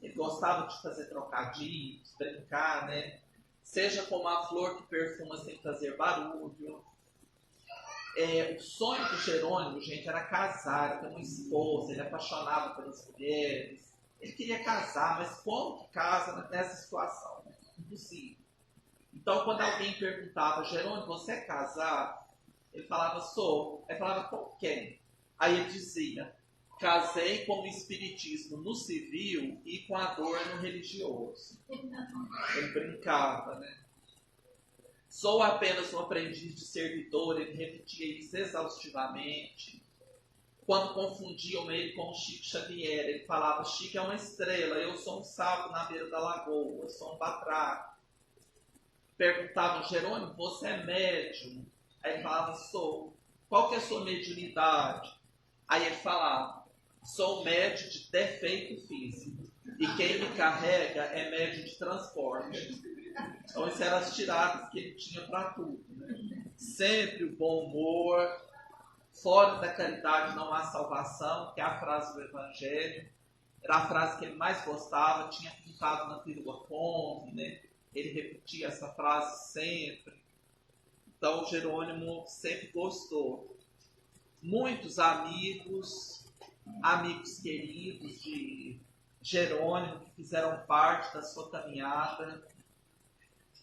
Ele gostava de fazer trocadilhos, brincar, né? Seja como a flor que perfuma sem fazer barulho. O sonho do Jerônimo, gente, era casar, era ter uma esposa, ele é apaixonado pelas mulheres. Ele queria casar, mas como que casa nessa situação? Impossível. Então, quando alguém perguntava, Jerônimo, você é casado? Ele falava, sou. Aí falava, com quem? Aí ele dizia, casei com o espiritismo no civil e com a dor no religioso. Ele brincava, né? Sou apenas um aprendiz de servidor, ele repetia isso exaustivamente. Quando confundiam ele com o Chico Xavier, ele falava, Chico é uma estrela, eu sou um sapo na beira da lagoa, eu sou um batraco. Perguntavam, Jerônimo, você é médium? Aí ele falava, sou. Qual que é a sua mediunidade? Aí ele falava, sou médium de defeito físico. E quem me carrega é médium de transporte. Então, essas eram as tiradas que ele tinha para tudo. Né? Sempre o bom humor. Fora da caridade não há salvação, que é a frase do Evangelho. Era a frase que ele mais gostava, tinha pintado na Pílula Kombi, né? Ele repetia essa frase sempre. Então, o Jerônimo sempre gostou. Muitos amigos queridos de Jerônimo que fizeram parte da sua caminhada.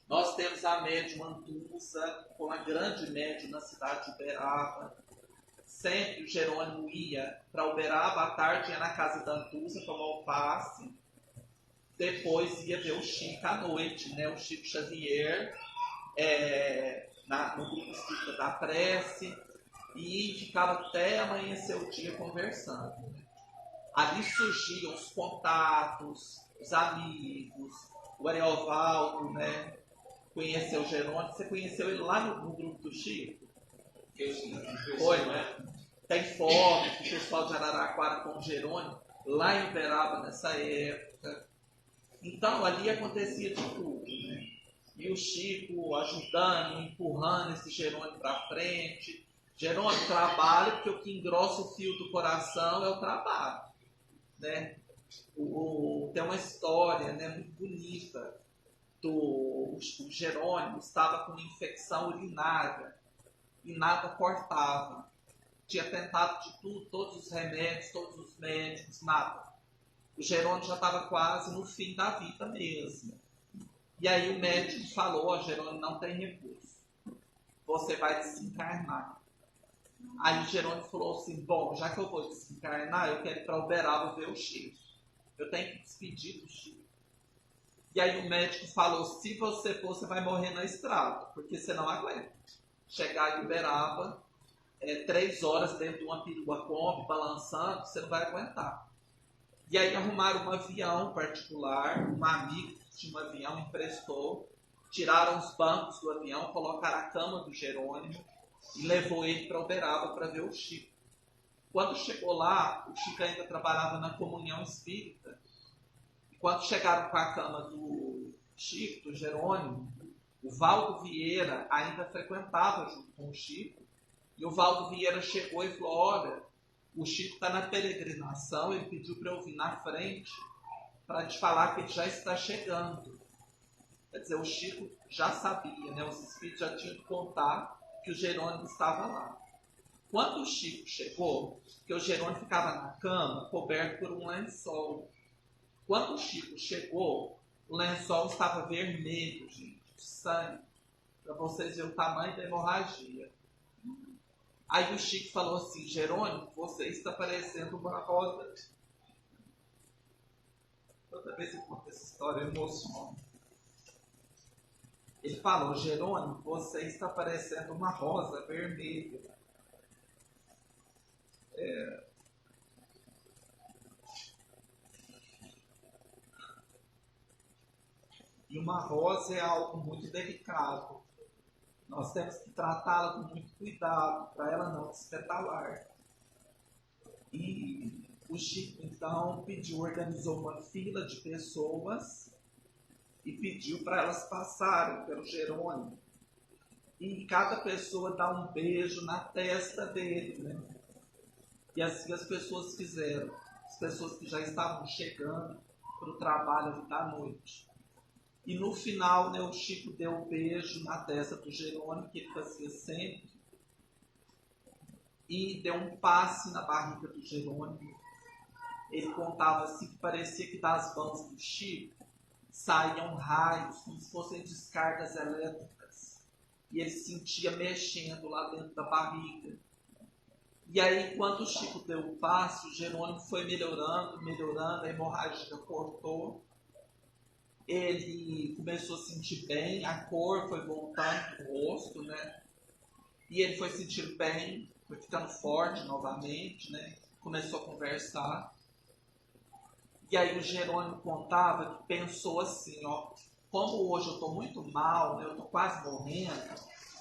Nós temos a médium Antusa, com uma grande médium na cidade de Uberaba. Sempre o Jerônimo ia para Uberaba, à tarde ia na casa da Antusa tomar alface. Depois ia ver o Chico à noite, né? O Chico Xavier, no grupo espírita da prece, e ficava até amanhecer o dia conversando. Ali surgiam os contatos, os amigos, o Ariovaldo, né? Conheceu o Jerônimo. Você conheceu ele lá no grupo do Chico? Foi, né? Tem foto que o pessoal de Araraquara com o Jerônimo, lá em Uberaba nessa época. Então ali acontecia de tudo, né? E o Chico ajudando, empurrando esse Jerônimo para frente. Jerônimo, trabalha, porque o que engrossa o fio do coração é o trabalho, né? Tem uma história, né, muito bonita. O Jerônimo estava com infecção urinária e nada cortava. Tinha tentado de tudo, todos os remédios, todos os médicos, nada. O Jerônimo já estava quase no fim da vida mesmo. E aí o médico falou: ó, Jerônimo, não tem recurso, você vai desencarnar. Aí o Jerônimo falou assim: bom, já que eu vou desencarnar, eu quero ir para Uberaba ver o Chico. Eu tenho que despedir do Chico. E aí o médico falou: se você for, você vai morrer na estrada, porque você não aguenta. Chegar em Uberaba, 3 horas dentro de uma perua Kombi, balançando, você não vai aguentar. E aí arrumaram um avião particular, um amigo que tinha um avião, emprestou, tiraram os bancos do avião, colocaram a cama do Jerônimo e levou ele para Uberaba para ver o Chico. Quando chegou lá, o Chico ainda trabalhava na Comunhão Espírita. E quando chegaram com a cama do Chico, do Jerônimo, o Valdo Vieira ainda frequentava junto com o Chico. E o Valdo Vieira chegou e falou: olha, o Chico está na peregrinação, ele pediu para eu vir na frente para te falar que ele já está chegando. Quer dizer, o Chico já sabia, né? Os espíritos já tinham de contar que o Jerônimo estava lá. Quando o Chico chegou, que o Jerônimo ficava na cama, coberto por um lençol. Quando o Chico chegou, o lençol estava vermelho, gente, de sangue, para vocês verem o tamanho da hemorragia. Aí o Chico falou assim: Jerônimo, você está parecendo uma rosa. Toda vez que eu conto essa história, eu emociono. Ele falou: Jerônimo, você está parecendo uma rosa vermelha. E uma rosa é algo muito delicado. Nós temos que tratá-la com muito cuidado, para ela não despetalar. E o Chico, então, organizou uma fila de pessoas e pediu para elas passarem pelo Jerônimo. E cada pessoa dá um beijo na testa dele, né? E assim as pessoas fizeram. As pessoas que já estavam chegando para o trabalho da noite. E no final, né, o Chico deu um beijo na testa do Jerônimo, que ele fazia sempre. E deu um passe na barriga do Jerônimo. Ele contava assim que parecia que das mãos do Chico saíam raios, como se fossem descargas elétricas. E ele sentia mexendo lá dentro da barriga. E aí, quando o Chico deu o passe, o Jerônimo foi melhorando, a hemorragia cortou. Ele começou a sentir bem, a cor foi voltando pro rosto, né? E ele foi sentindo bem, foi ficando forte novamente, né? Começou a conversar. E aí o Jerônimo contava que pensou assim, ó, como hoje eu estou muito mal, né? Eu estou quase morrendo,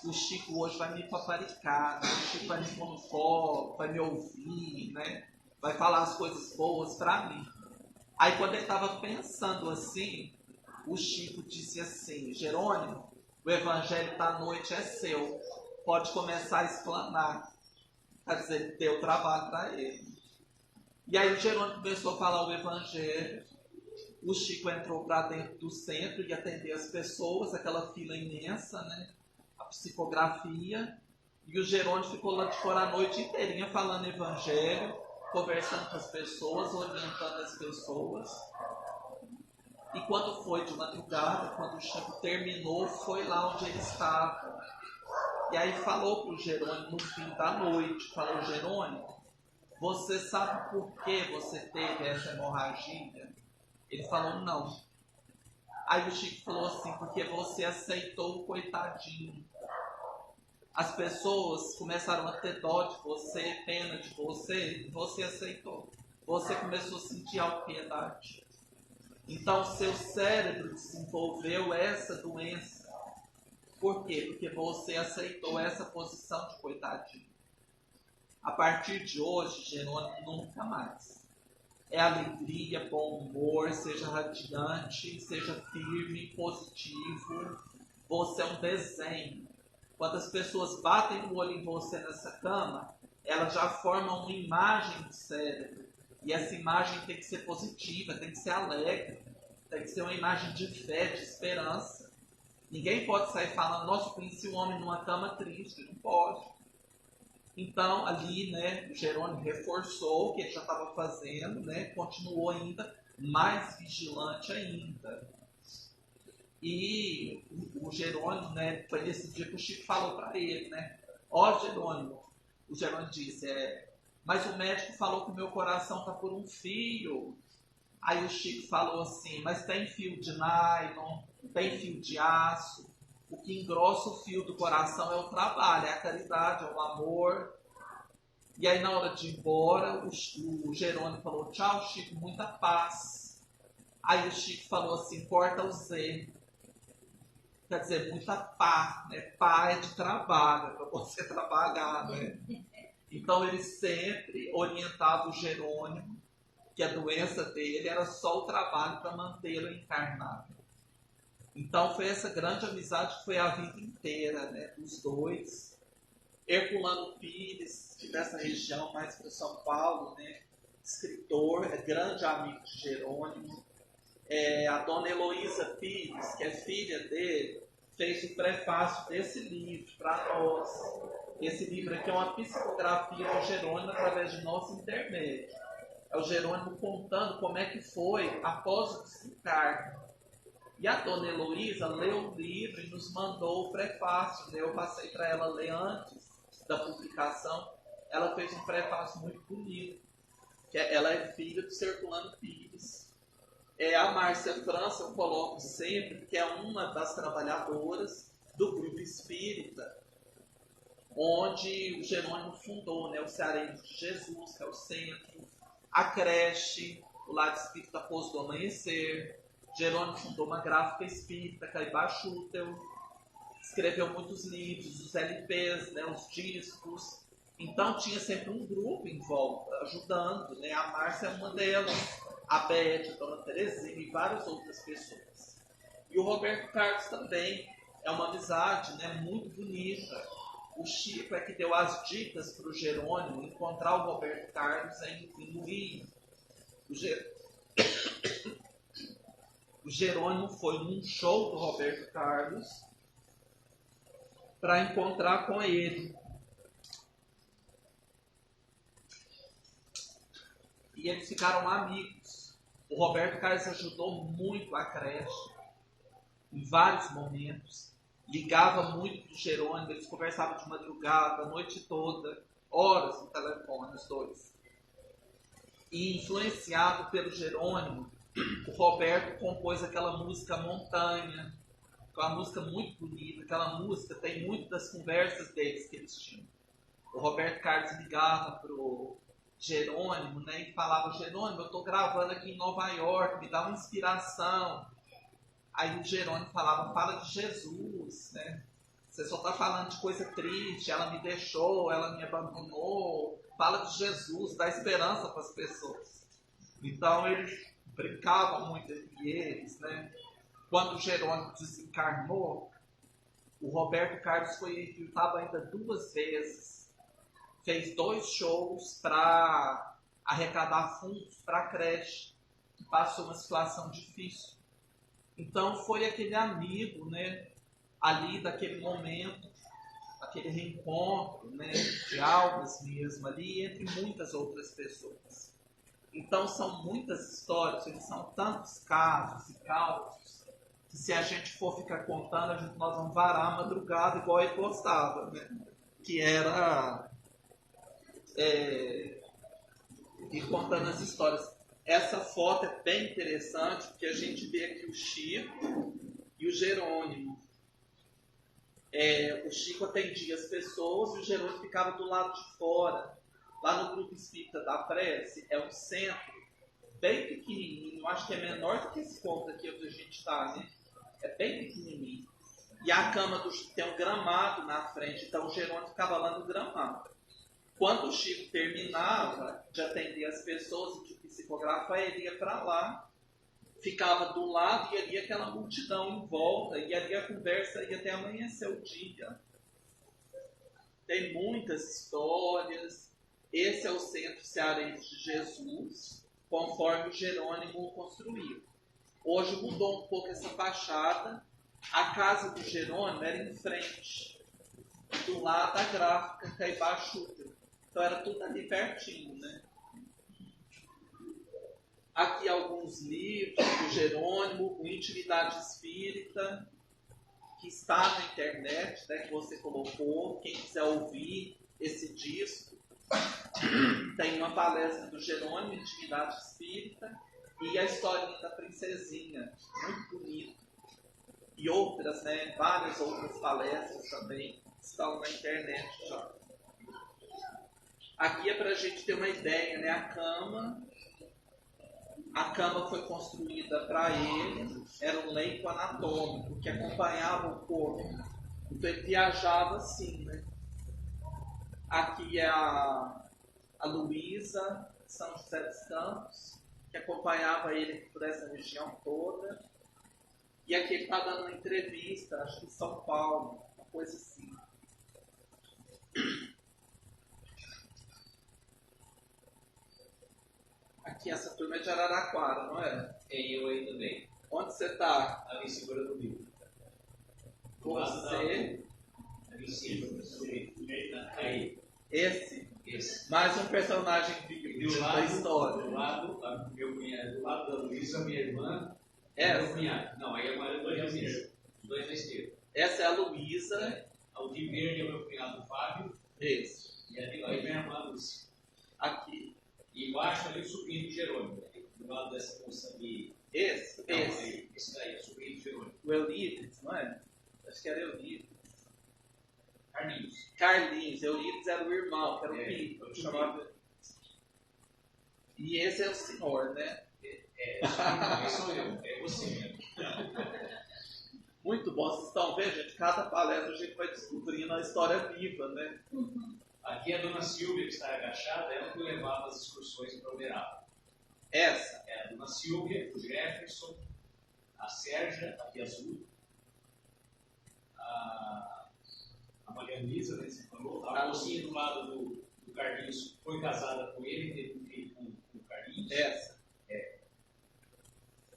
o Chico hoje vai me paparicar, né? O Chico vai me pôr no colo, vai me ouvir, né? Vai falar as coisas boas para mim. Aí quando ele estava pensando assim, o Chico disse assim: Jerônimo, o evangelho da noite é seu, pode começar a explanar. Quer dizer, deu trabalho para ele. E aí o Jerônimo começou a falar o evangelho, o Chico entrou para dentro do centro e atender as pessoas, aquela fila imensa, né? A psicografia, e o Jerônimo ficou lá de fora a noite inteirinha falando evangelho, conversando com as pessoas, orientando as pessoas. E quando foi de madrugada, quando o Chico terminou, foi lá onde ele estava. E aí falou para o Jerônimo no fim da noite, falou: Jerônimo, você sabe por que você teve essa hemorragia? Ele falou: não. Aí o Chico falou assim: porque você aceitou o coitadinho. as pessoas começaram a ter dó de você, pena de você, e você aceitou. Você começou a sentir autopiedade. Então, seu cérebro desenvolveu essa doença. Por quê? Porque você aceitou essa posição de coitadinho. A partir de hoje, Jerônimo, nunca mais. É alegria, bom humor, seja radiante, seja firme, positivo. Você é um desenho. Quando as pessoas batem o olho em você nessa cama, elas já formam uma imagem do cérebro. E essa imagem tem que ser positiva, tem que ser alegre, tem que ser uma imagem de fé, de esperança. Ninguém pode sair falando, nossa, eu conheci um homem numa cama triste, não pode. Então, ali, né, o Jerônimo reforçou o que ele já estava fazendo, né, continuou ainda mais vigilante ainda. E o Jerônimo, né, foi nesse dia que o Chico falou para ele, né, ó Jerônimo, o Jerônimo disse, mas o médico falou que o meu coração está por um fio. Aí o Chico falou assim, mas tem fio de nylon, tem fio de aço. O que engrossa o fio do coração é o trabalho, é a caridade, é o amor. E aí na hora de ir embora, o Jerônimo falou, tchau Chico, muita paz. Aí o Chico falou assim, corta o Z. Quer dizer, muita pá, né? Pá é de trabalho, para você trabalhar, né? Então ele sempre orientava o Jerônimo que a doença dele era só o trabalho para mantê-lo encarnado. Então foi essa grande amizade que foi a vida inteira, né, dos dois. Herculano Pires, que dessa região mais para São Paulo, né, escritor, é grande amigo de Jerônimo. A dona Heloísa Pires, que é filha dele, fez o prefácio desse livro para nós. Esse livro aqui é uma psicografia do Jerônimo através de nosso intermédio. É o Jerônimo contando como é que foi após o desencarne. E a dona Heloísa leu o livro e nos mandou o prefácio. Eu passei para ela ler antes da publicação. Ela fez um prefácio muito bonito. Ela é filha do Herculano Pires. A Márcia França, eu coloco sempre, que é uma das trabalhadoras do grupo espírita, onde o Jerônimo fundou, né, o Cearense de Jesus, que é o centro, a creche, o Lar Espírita Pouso do Amanhecer. Jerônimo fundou uma gráfica espírita, Caibá Schutel, escreveu muitos livros, os LPs, né, os discos. Então tinha sempre um grupo em volta, ajudando, né? A Márcia é uma delas, a Beth, a Dona Terezinha e várias outras pessoas. E o Roberto Carlos também é uma amizade, né, muito bonita. O Chico é que deu as dicas para o Jerônimo encontrar o Roberto Carlos em Rio. O Jerônimo foi num show do Roberto Carlos para encontrar com ele. E eles ficaram amigos. O Roberto Carlos ajudou muito a creche em vários momentos. Ligava muito pro Jerônimo, eles conversavam de madrugada, a noite toda, horas no telefone, os dois. E influenciado pelo Jerônimo, o Roberto compôs aquela música Montanha, que é uma música muito bonita. Aquela música tem muito das conversas deles que eles tinham. O Roberto Carlos ligava pro Jerônimo, né, e falava, Jerônimo, eu estou gravando aqui em Nova York, me dá uma inspiração. Aí o Jerônimo falava, fala de Jesus, né? Você só está falando de coisa triste, ela me deixou, ela me abandonou. Fala de Jesus, dá esperança para as pessoas. Então eles brincavam muito entre eles, né? Quando o Jerônimo desencarnou, o Roberto Carlos foi invitado ainda 2 vezes. Fez 2 shows para arrecadar fundos para a creche, que passou uma situação difícil. Então foi aquele amigo, né, ali daquele momento, aquele reencontro, né, de almas mesmo ali, entre muitas outras pessoas. Então são muitas histórias, eles são tantos casos e causos, que se a gente for ficar contando, nós vamos varar a madrugada igual ele gostava, né? Que era ir contando as histórias. Essa foto é bem interessante, porque a gente vê aqui o Chico e o Jerônimo. o Chico atendia as pessoas e o Jerônimo ficava do lado de fora. Lá no Grupo Espírita da Prece, é um centro bem pequenininho, acho que é menor do que esse ponto aqui onde a gente está, né? É bem pequenininho. E a cama do Chico tem um gramado na frente, então o Jerônimo ficava lá no gramado. Quando o Chico terminava de atender as pessoas e de psicografar, ele ia para lá, ficava do lado e ali aquela multidão em volta, e ali a conversa ia até amanhecer o dia. Tem muitas histórias. Esse é o Centro Cearense de Jesus, conforme o Jerônimo construiu. Hoje mudou um pouco essa fachada. A casa do Jerônimo era em frente, do lado da gráfica Caibá Schutter. Então era tudo ali pertinho, né? Aqui alguns livros do Jerônimo, o Intimidade Espírita, que está na internet, né, que você colocou. Quem quiser ouvir esse disco, tem uma palestra do Jerônimo, Intimidade Espírita, e a historinha da princesinha, muito bonita. E outras, né, várias outras palestras também estão na internet já. Aqui é para a gente ter uma ideia, né, a cama foi construída para ele, era um leito anatômico que acompanhava o corpo. Então ele viajava assim, né? Aqui é a Luísa, São José dos Campos, que acompanhava ele por essa região toda. E aqui ele está dando uma entrevista, acho que em São Paulo, uma coisa assim. Aqui essa turma é de Araraquara, não é? E eu aí também. Onde você está? Ali segurando o livro. Você? Ali em cima. Aí. Esse? Esse. Mais um personagem bíblico da história. Do lado meu cunhado, do lado da Luísa, minha irmã, Essa? meu cunhado. Não, aí é o dois à esquerda. Os dois à esquerda. Essa é a Luísa. O de verde é o meu cunhado Fábio. Esse. E ali vai minha irmã Lúcia. Aqui. E embaixo ali o sobrinho do Jerônimo. Do lado dessa moça ali. Esse? Não, Esse. aí, esse daí, o sobrinho do Jerônimo. O Eurípides, não é? Acho que era Eurípides. Carlinhos. Eurípides era o irmão, que era o filho. Eu chamava. E esse é o senhor, né? Esse sou eu. É você mesmo. Muito bom. Vocês estão vendo, gente? Cada palestra a gente vai descobrindo a história viva, né? Aqui a dona Silvia, que está agachada, ela que levava as excursões para Uberaba. Essa? É a dona Silvia, o Jefferson, a Sérgia, aqui azul, a Maria Luísa, né, você falou, a mocinha do lado do Carlinhos foi casada com ele, teve um filho com o Carlinhos. Essa? É.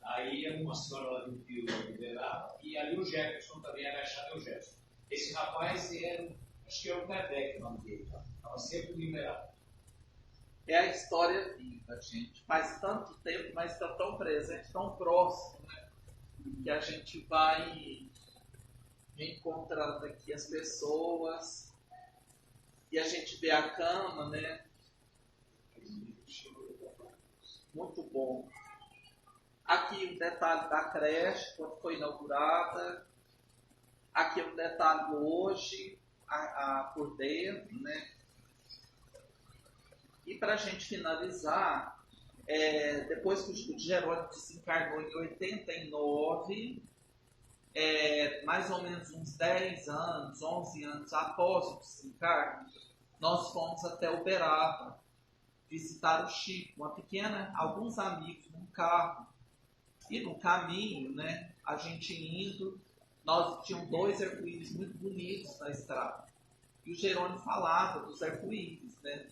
Aí uma senhora lá do Rio de Uberaba, e ali o Jefferson também agachado, é o Jefferson. Esse rapaz era, acho que é o Kardec, o nome dele, estava sempre liberado. É a história viva, gente. Faz tanto tempo, mas está tão presente, tão próximo, né? Que a gente vai reencontrando aqui as pessoas e a gente vê a cama, né? Muito bom. Aqui um detalhe da creche, quando foi inaugurada. Aqui um detalhe hoje, por dentro, né? E para a gente finalizar, depois que o Jerônimo desencarnou em 89, mais ou menos uns 10 anos, 11 anos após o desencarne, nós fomos até Uberaba visitar o Chico, alguns amigos num carro. E no caminho, né, a gente indo, nós tínhamos 2 arco-íris muito bonitos na estrada. E o Jerônimo falava dos arco-íris, né?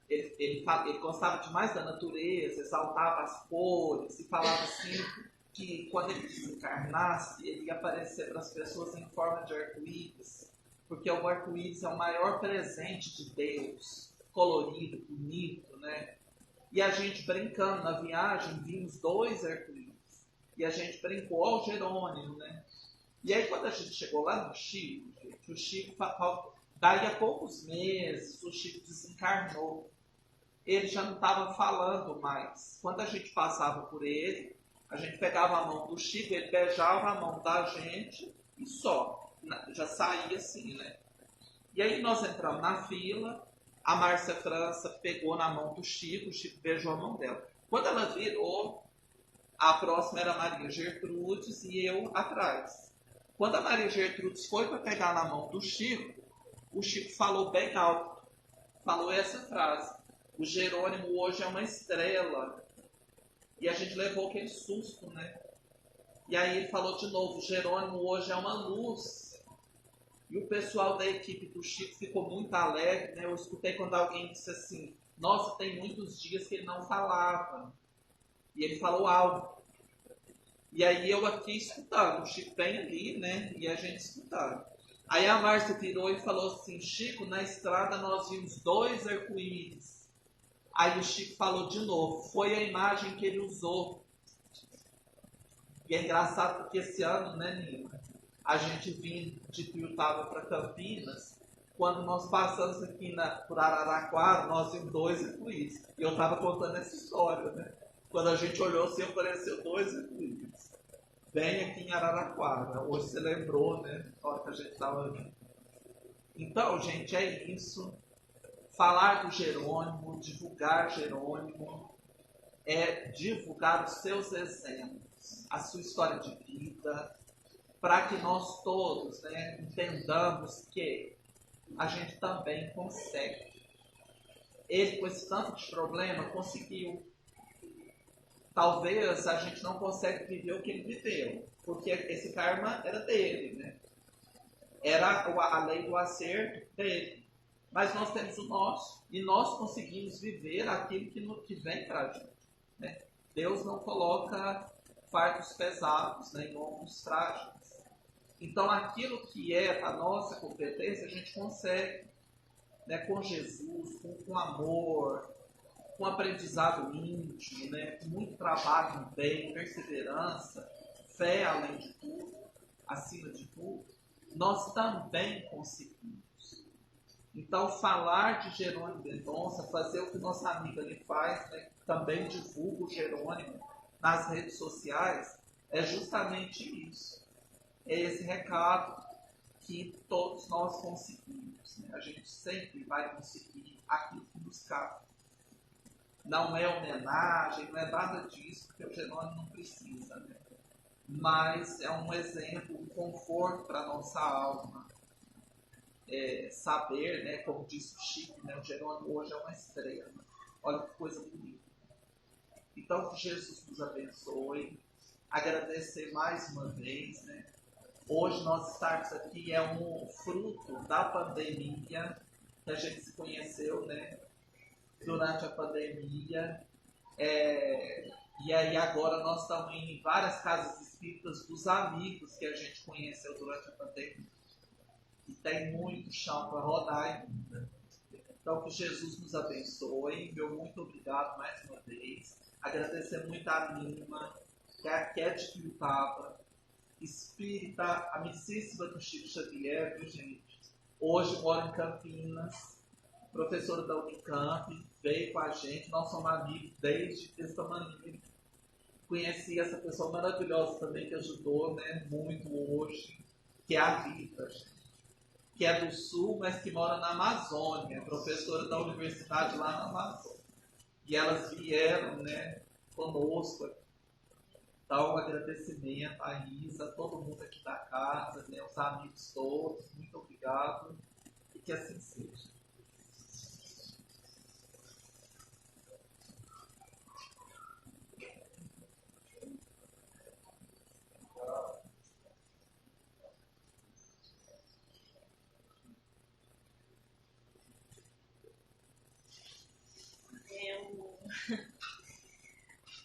Ele gostava demais da natureza, exaltava as cores e falava assim que quando ele desencarnasse, ele ia aparecer para as pessoas em forma de arco-íris, porque o arco-íris é o maior presente de Deus, colorido, bonito, né? E a gente brincando na viagem, vimos 2 arco-íris. E a gente brincou ao Jerônimo, né? E aí quando a gente chegou lá no Chico, gente, o Chico, daí a poucos meses, o Chico desencarnou. Ele já não estava falando mais. Quando a gente passava por ele, a gente pegava a mão do Chico, ele beijava a mão da gente e só. já saía assim, né? E aí nós entramos na fila, a Márcia França pegou na mão do Chico, o Chico beijou a mão dela. Quando ela virou, a próxima era a Maria Gertrudes e eu atrás. Quando a Maria Gertrudes foi para pegar na mão do Chico, o Chico falou bem alto, falou essa frase: o Jerônimo hoje é uma estrela. E a gente levou aquele susto, né? E aí ele falou de novo: o Jerônimo hoje é uma luz. E o pessoal da equipe do Chico ficou muito alegre, né? Eu escutei quando alguém disse assim: nossa, tem muitos dias que ele não falava. E ele falou algo. E aí eu aqui escutando, o Chico bem ali, né? E a gente escutando. Aí a Márcia virou e falou assim: Chico, na estrada nós vimos 2 arco-íris. Aí o Chico falou de novo: foi a imagem que ele usou. E é engraçado porque esse ano, né, Nina? A gente vinha de Tuiutaba para Campinas. Quando nós passamos aqui por Araraquara, nós vimos 2 arco-íris. E eu estava contando essa história, né? Quando a gente olhou assim, apareceu 2 arco-íris. Bem aqui em Araraquara. Hoje você lembrou, né? Na hora que a gente estava vindo. Então, gente, é isso. Falar do Jerônimo, divulgar Jerônimo, é divulgar os seus exemplos, a sua história de vida, para que nós todos, né, entendamos que a gente também consegue. Ele, com esse tanto de problema, conseguiu. Talvez a gente não consegue viver o que ele viveu, porque esse karma era dele, né? Era a lei do acerto dele. Mas nós temos o nosso, e nós conseguimos viver aquilo que vem para a gente, né? Deus não coloca fardos pesados, né, em ombros frágeis. Então, aquilo que é a nossa competência, a gente consegue, né, com Jesus, com amor, com aprendizado íntimo, né, com muito trabalho no bem, perseverança, fé além de tudo, acima de tudo, nós também conseguimos. Então, falar de Jerônimo Mendonça, fazer o que nossa amiga ali faz, né, também divulga o Jerônimo nas redes sociais, é justamente isso. É esse recado que todos nós conseguimos, né? A gente sempre vai conseguir aquilo que nos cabe. Não é homenagem, não é nada disso, porque o Jerônimo não precisa, né? Mas é um exemplo, um conforto para a nossa alma. Saber, né, como disse o Chico, né, o Jerônimo hoje é uma estrela. Olha que coisa bonita. Então, que Jesus nos abençoe. Agradecer mais uma vez, né? Hoje nós estarmos aqui é um fruto da pandemia, que a gente se conheceu, né, durante a pandemia. E aí agora nós estamos indo em várias casas espíritas dos amigos que a gente conheceu durante a pandemia. E tem muito chão para rodar ainda. Então, que Jesus nos abençoe. Meu muito obrigado mais uma vez. Agradecer muito a Nima, que é de Tuiutaba, espírita, amicíssima do Chico Xavier, viu, gente? Hoje mora em Campinas, professora da Unicamp, veio com a gente, nós somos amigos desde essa maneira. Conheci essa pessoa maravilhosa também que ajudou, né, muito hoje, que é a Rita, que é do Sul, mas que mora na Amazônia, professora da universidade lá na Amazônia. E elas vieram, né, conosco aqui. Então, um agradecimento a Isa, a todo mundo aqui da casa, né, os amigos todos, muito obrigado e que assim seja.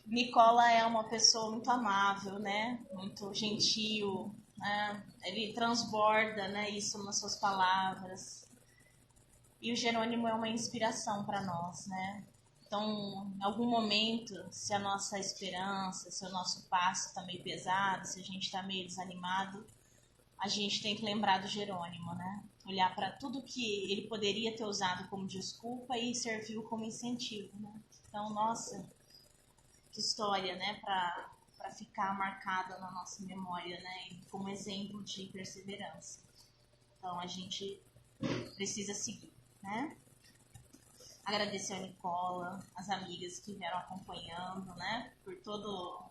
Nicola é uma pessoa muito amável, né? Muito gentil, né? Ele transborda, né, isso nas suas palavras. E o Jerônimo é uma inspiração para nós, né? Então, em algum momento, se a nossa esperança, se o nosso passo está meio pesado, se a gente está meio desanimado, a gente tem que lembrar do Jerônimo, né? Olhar para tudo que ele poderia ter usado como desculpa e serviu como incentivo, né? Então, nossa, que história, né? Para ficar marcada na nossa memória, né? Como exemplo de perseverança. Então a gente precisa seguir, né? Agradecer a Nicola, as amigas que vieram acompanhando, né? Por todo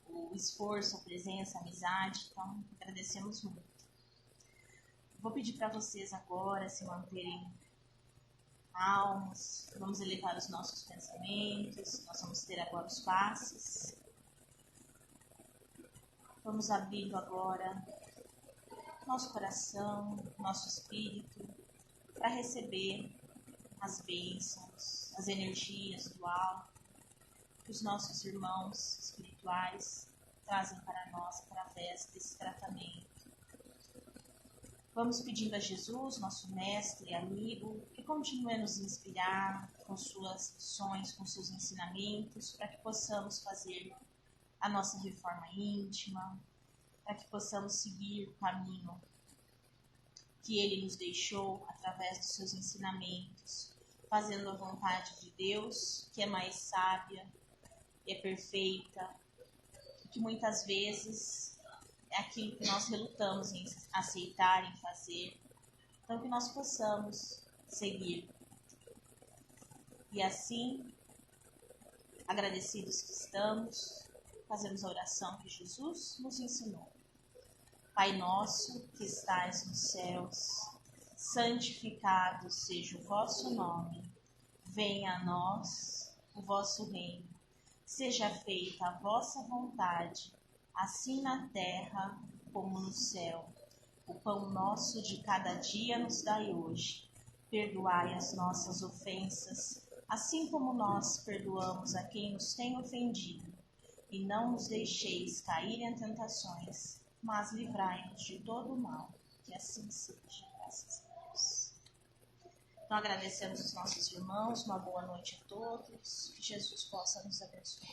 o esforço, a presença, a amizade. Então, agradecemos muito. Vou pedir para vocês agora se manterem calmos. Vamos elevar os nossos pensamentos. Nós vamos ter agora os passes. Vamos abrindo agora nosso coração, nosso espírito, para receber as bênçãos, as energias do alto que os nossos irmãos espirituais trazem para nós através desse tratamento. Vamos pedindo a Jesus, nosso mestre e amigo, que continue a nos inspirar com suas lições, com seus ensinamentos, para que possamos fazer a nossa reforma íntima, para que possamos seguir o caminho que Ele nos deixou através dos seus ensinamentos, fazendo a vontade de Deus, que é mais sábia, é perfeita, e que muitas vezes é aquilo que nós relutamos em aceitar, em fazer. Então, que nós possamos seguir. E assim, agradecidos que estamos, fazemos a oração que Jesus nos ensinou. Pai nosso que estais nos céus, santificado seja o vosso nome. Venha a nós o vosso reino. Seja feita a vossa vontade, assim na terra como no céu. O pão nosso de cada dia nos dai hoje. Perdoai as nossas ofensas, assim como nós perdoamos a quem nos tem ofendido. E não nos deixeis cair em tentações, mas livrai-nos de todo o mal. Que assim seja, graças a Deus. Então agradecemos os nossos irmãos, uma boa noite a todos, que Jesus possa nos abençoar.